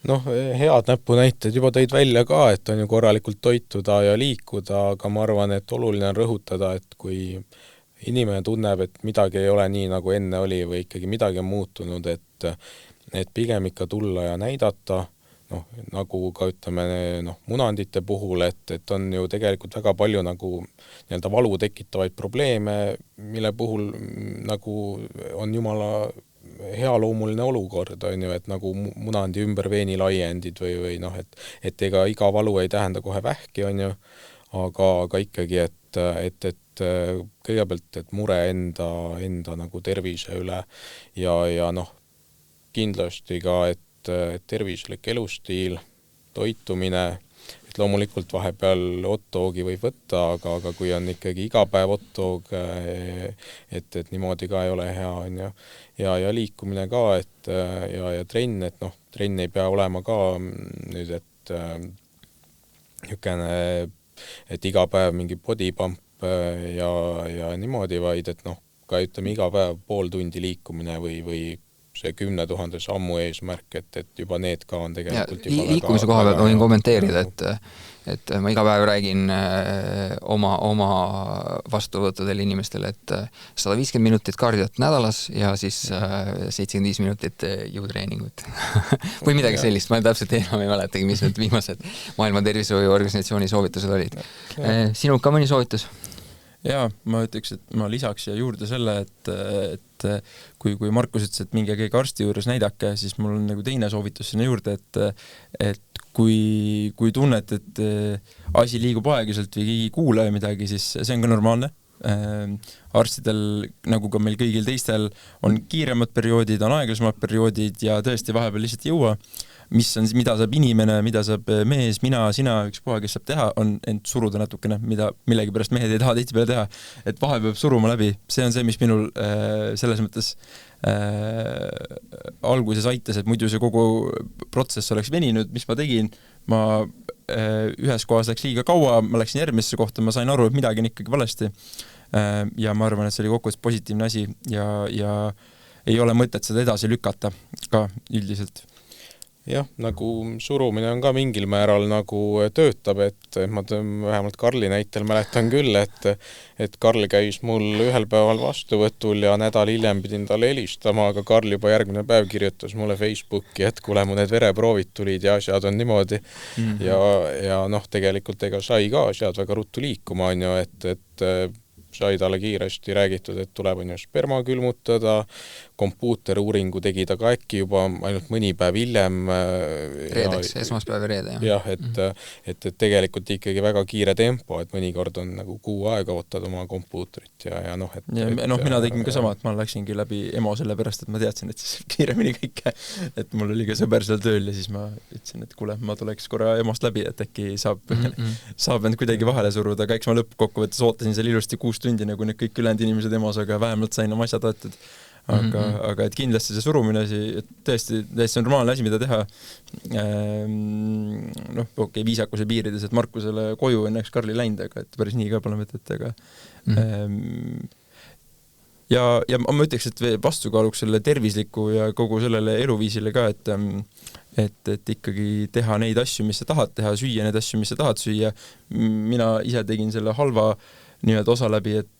Head näpunäited juba tõid välja ka, et on ju korralikult toituda ja liikuda, aga ma arvan, et oluline on rõhutada, et kui inimene tunneb, et midagi ei ole nii, nagu enne oli või ikkagi midagi on muutunud, et pigem ikka tulla ja näidata, nagu ka ütleme munandite puhul, et on ju tegelikult väga palju nagu nii-öelda valu tekitavaid probleeme, mille puhul nagu on jumala healoomuline olukord, on ju, et nagu munandi ümber veenilaiendid või et ega iga valu ei tähenda kohe vähki, on ju, aga ikkagi, et kõigepealt, et mure enda nagu tervise üle ja kindlasti ka, et tervislik elustiil, toitumine, et loomulikult vahepeal hot-dogi võib võtta, aga kui on ikkagi iga päev hot-dog, et niimoodi ka ei ole hea, on ju, ja liikumine ka, ja trenn, et trenn ei pea olema ka nüüd, et niisugune, et iga päev mingi body pump ja niimoodi, vaid et ka ütleme iga päev pool tundi liikumine või see 10 000 sammu eesmärk, et juba need ka on tegelikult juba liikumise koha pealt võin kommenteerida, et ma iga päev räägin oma vastuvõttudel inimestele, et 150 minutit kardiot nädalas ja siis 75 minutit jõutreeningut. või midagi sellist, ma täpselt enam ei mäletagi, mis need viimased Maailma Terviseorganisatsiooni soovitused olid. Sinul ka mõni soovitus? Jaa, ma ütleks, et ma lisaks ja juurde selle, et kui Markus ütles, et minge keegi arsti juures näidake, siis mul on nagu teine soovitus sinna juurde, et kui tunned, et asi liigub aeglaselt või keegi ei kuule midagi, siis see on ka normaalne. Arstidel, nagu ka meil kõigil teistel, on kiiremad perioodid, on aeglasemad perioodid ja tõesti vahepeal lihtsalt ei jõua. Mida saab inimene, mida saab mees, mina, sina, ükspuha, kes saab teha, on end suruda natukene, mida millegi pärast mehed ei taha tihti peale teha. Et vahepeal peab suruma läbi. See on see, mis minul selles mõttes alguses aitas, et muidu see kogu protsess oleks veninud, mis ma tegin. Ma ühes kohas läks liiga kaua, ma läksin järgmisse kohta, ma sain aru, et midagi on ikkagi valesti. Ja ma arvan, et see oli kokkuvõttes positiivne asi ja ei ole mõtet seda edasi lükata ka üldiselt. Jah, nagu surumine on ka mingil määral nagu töötab, et ma vähemalt Karli näitel mäletan küll, et Karl käis mul ühel päeval vastuvõtul ja nädal hiljem pidin talle helistama, aga Karl juba järgmine päev kirjutas mulle Facebooki, et kuule, mu need vereproovid tulid ja asjad on niimoodi. Ja tegelikult ega sai ka asjad väga ruttu liikuma, on ju, et sai talle kiiresti räägitud, et tuleb on ju sperma külmutada, kompuuteruuringu tegi ta ka äkki juba ainult mõni päev hiljem. Reedeks, esmaspäev ja reede. Jah, et tegelikult ikkagi väga kiire tempo, et mõnikord on nagu kuu aega ootad oma kompuutrit ja noh, et... mina tegin ka sama, et ma läksingi läbi EMO sellepärast, et ma teadsin, et siis kiiremini kõike, et mul oli ka sõber seal tööl ja siis ma ütlesin, et kuule, ma tuleks korra EMO-st läbi, et äkki saab end kuidagi vahele suruda, aga eks ma lõppkokkuvõttes ootasin seal ilusti 6 tundi, nagu need kõik ülejäänud inimesed EMO-s, aga vähemalt sain oma asjad võetud. Aga et kindlasti see surumine asi, et tõesti normaalne asi, mida teha. Viisakuse piirides, et Markusele koju õnneks Karli läinud, aga et päris nii ka pole mõtet, aga ja ma ütleks, et vastukaaluks selle tervisliku ja kogu sellele eluviisile ka, et ikkagi teha neid asju, mis sa tahad teha, süüa neid asju, mis sa tahad süüa. Mina ise tegin selle halva nii-öelda osa läbi, et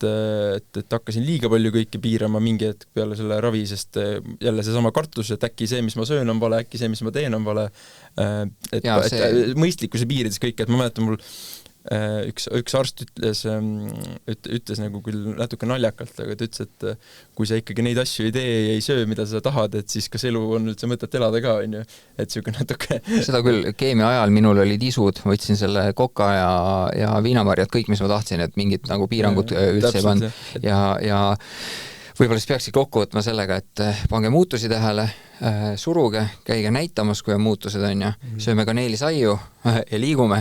hakkasin liiga palju kõike piirama mingi hetk peale selle ravi, sest jälle seesama kartus, et äkki see, mis ma söön, on vale, äkki see, mis ma teen, on vale. Et mõistlikkuse piirides kõik, et ma mäletan mul üks arst ütles nagu küll natuke naljakalt, aga ta ütles, et kui sa ikkagi neid asju ei tee ja ei söö, mida sa tahad, et siis kas elu on üldse mõtet elada ka, on ju, et siuke natuke... Seda küll, keemia ajal minul olid isud, võtsin selle koka ja viinamarjad, kõik, mis ma tahtsin, et mingid nagu piirangud üldse ei pannud ja võib-olla siis peakski kokku võtma sellega, et pange muutusi tähele, suruge, käige näitamas, kui on muutused, on ju, sööme kaneelisaiu ja liigume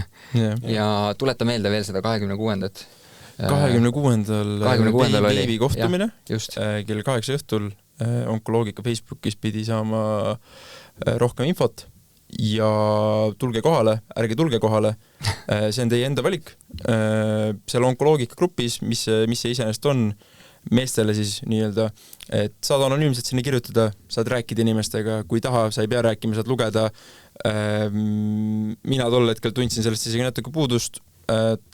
ja tuleta meelde veel seda 26. 26. Baby kohtumine kell 8 õhtul onkoloogika Facebookis pidi saama rohkem infot ja tulge kohale, ärge tulge kohale, see on teie enda valik. Seal onkoloogika grupis, mis see iseenesest on, meestele siis nii-öelda, et saad anonüümselt sinna kirjutada, saad rääkida inimestega, kui taha, sa ei pea rääkima, saad lugeda. Mina tol hetkel tundsin sellest isegi natuke puudust,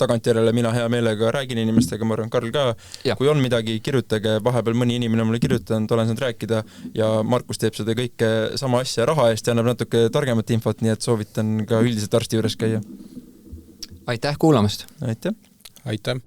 tagantjärele mina hea meelega räägin inimestega, ma arvan, Karl ka, kui on midagi, kirjutage, vahepeal mõni inimene mulle kirjutanud, olen saanud rääkida ja Markus teeb seda kõike sama asja raha eest ja annab natuke targemat infot, nii et soovitan ka üldiselt arsti juures käia. Aitäh kuulamast! Aitäh! Aitäh!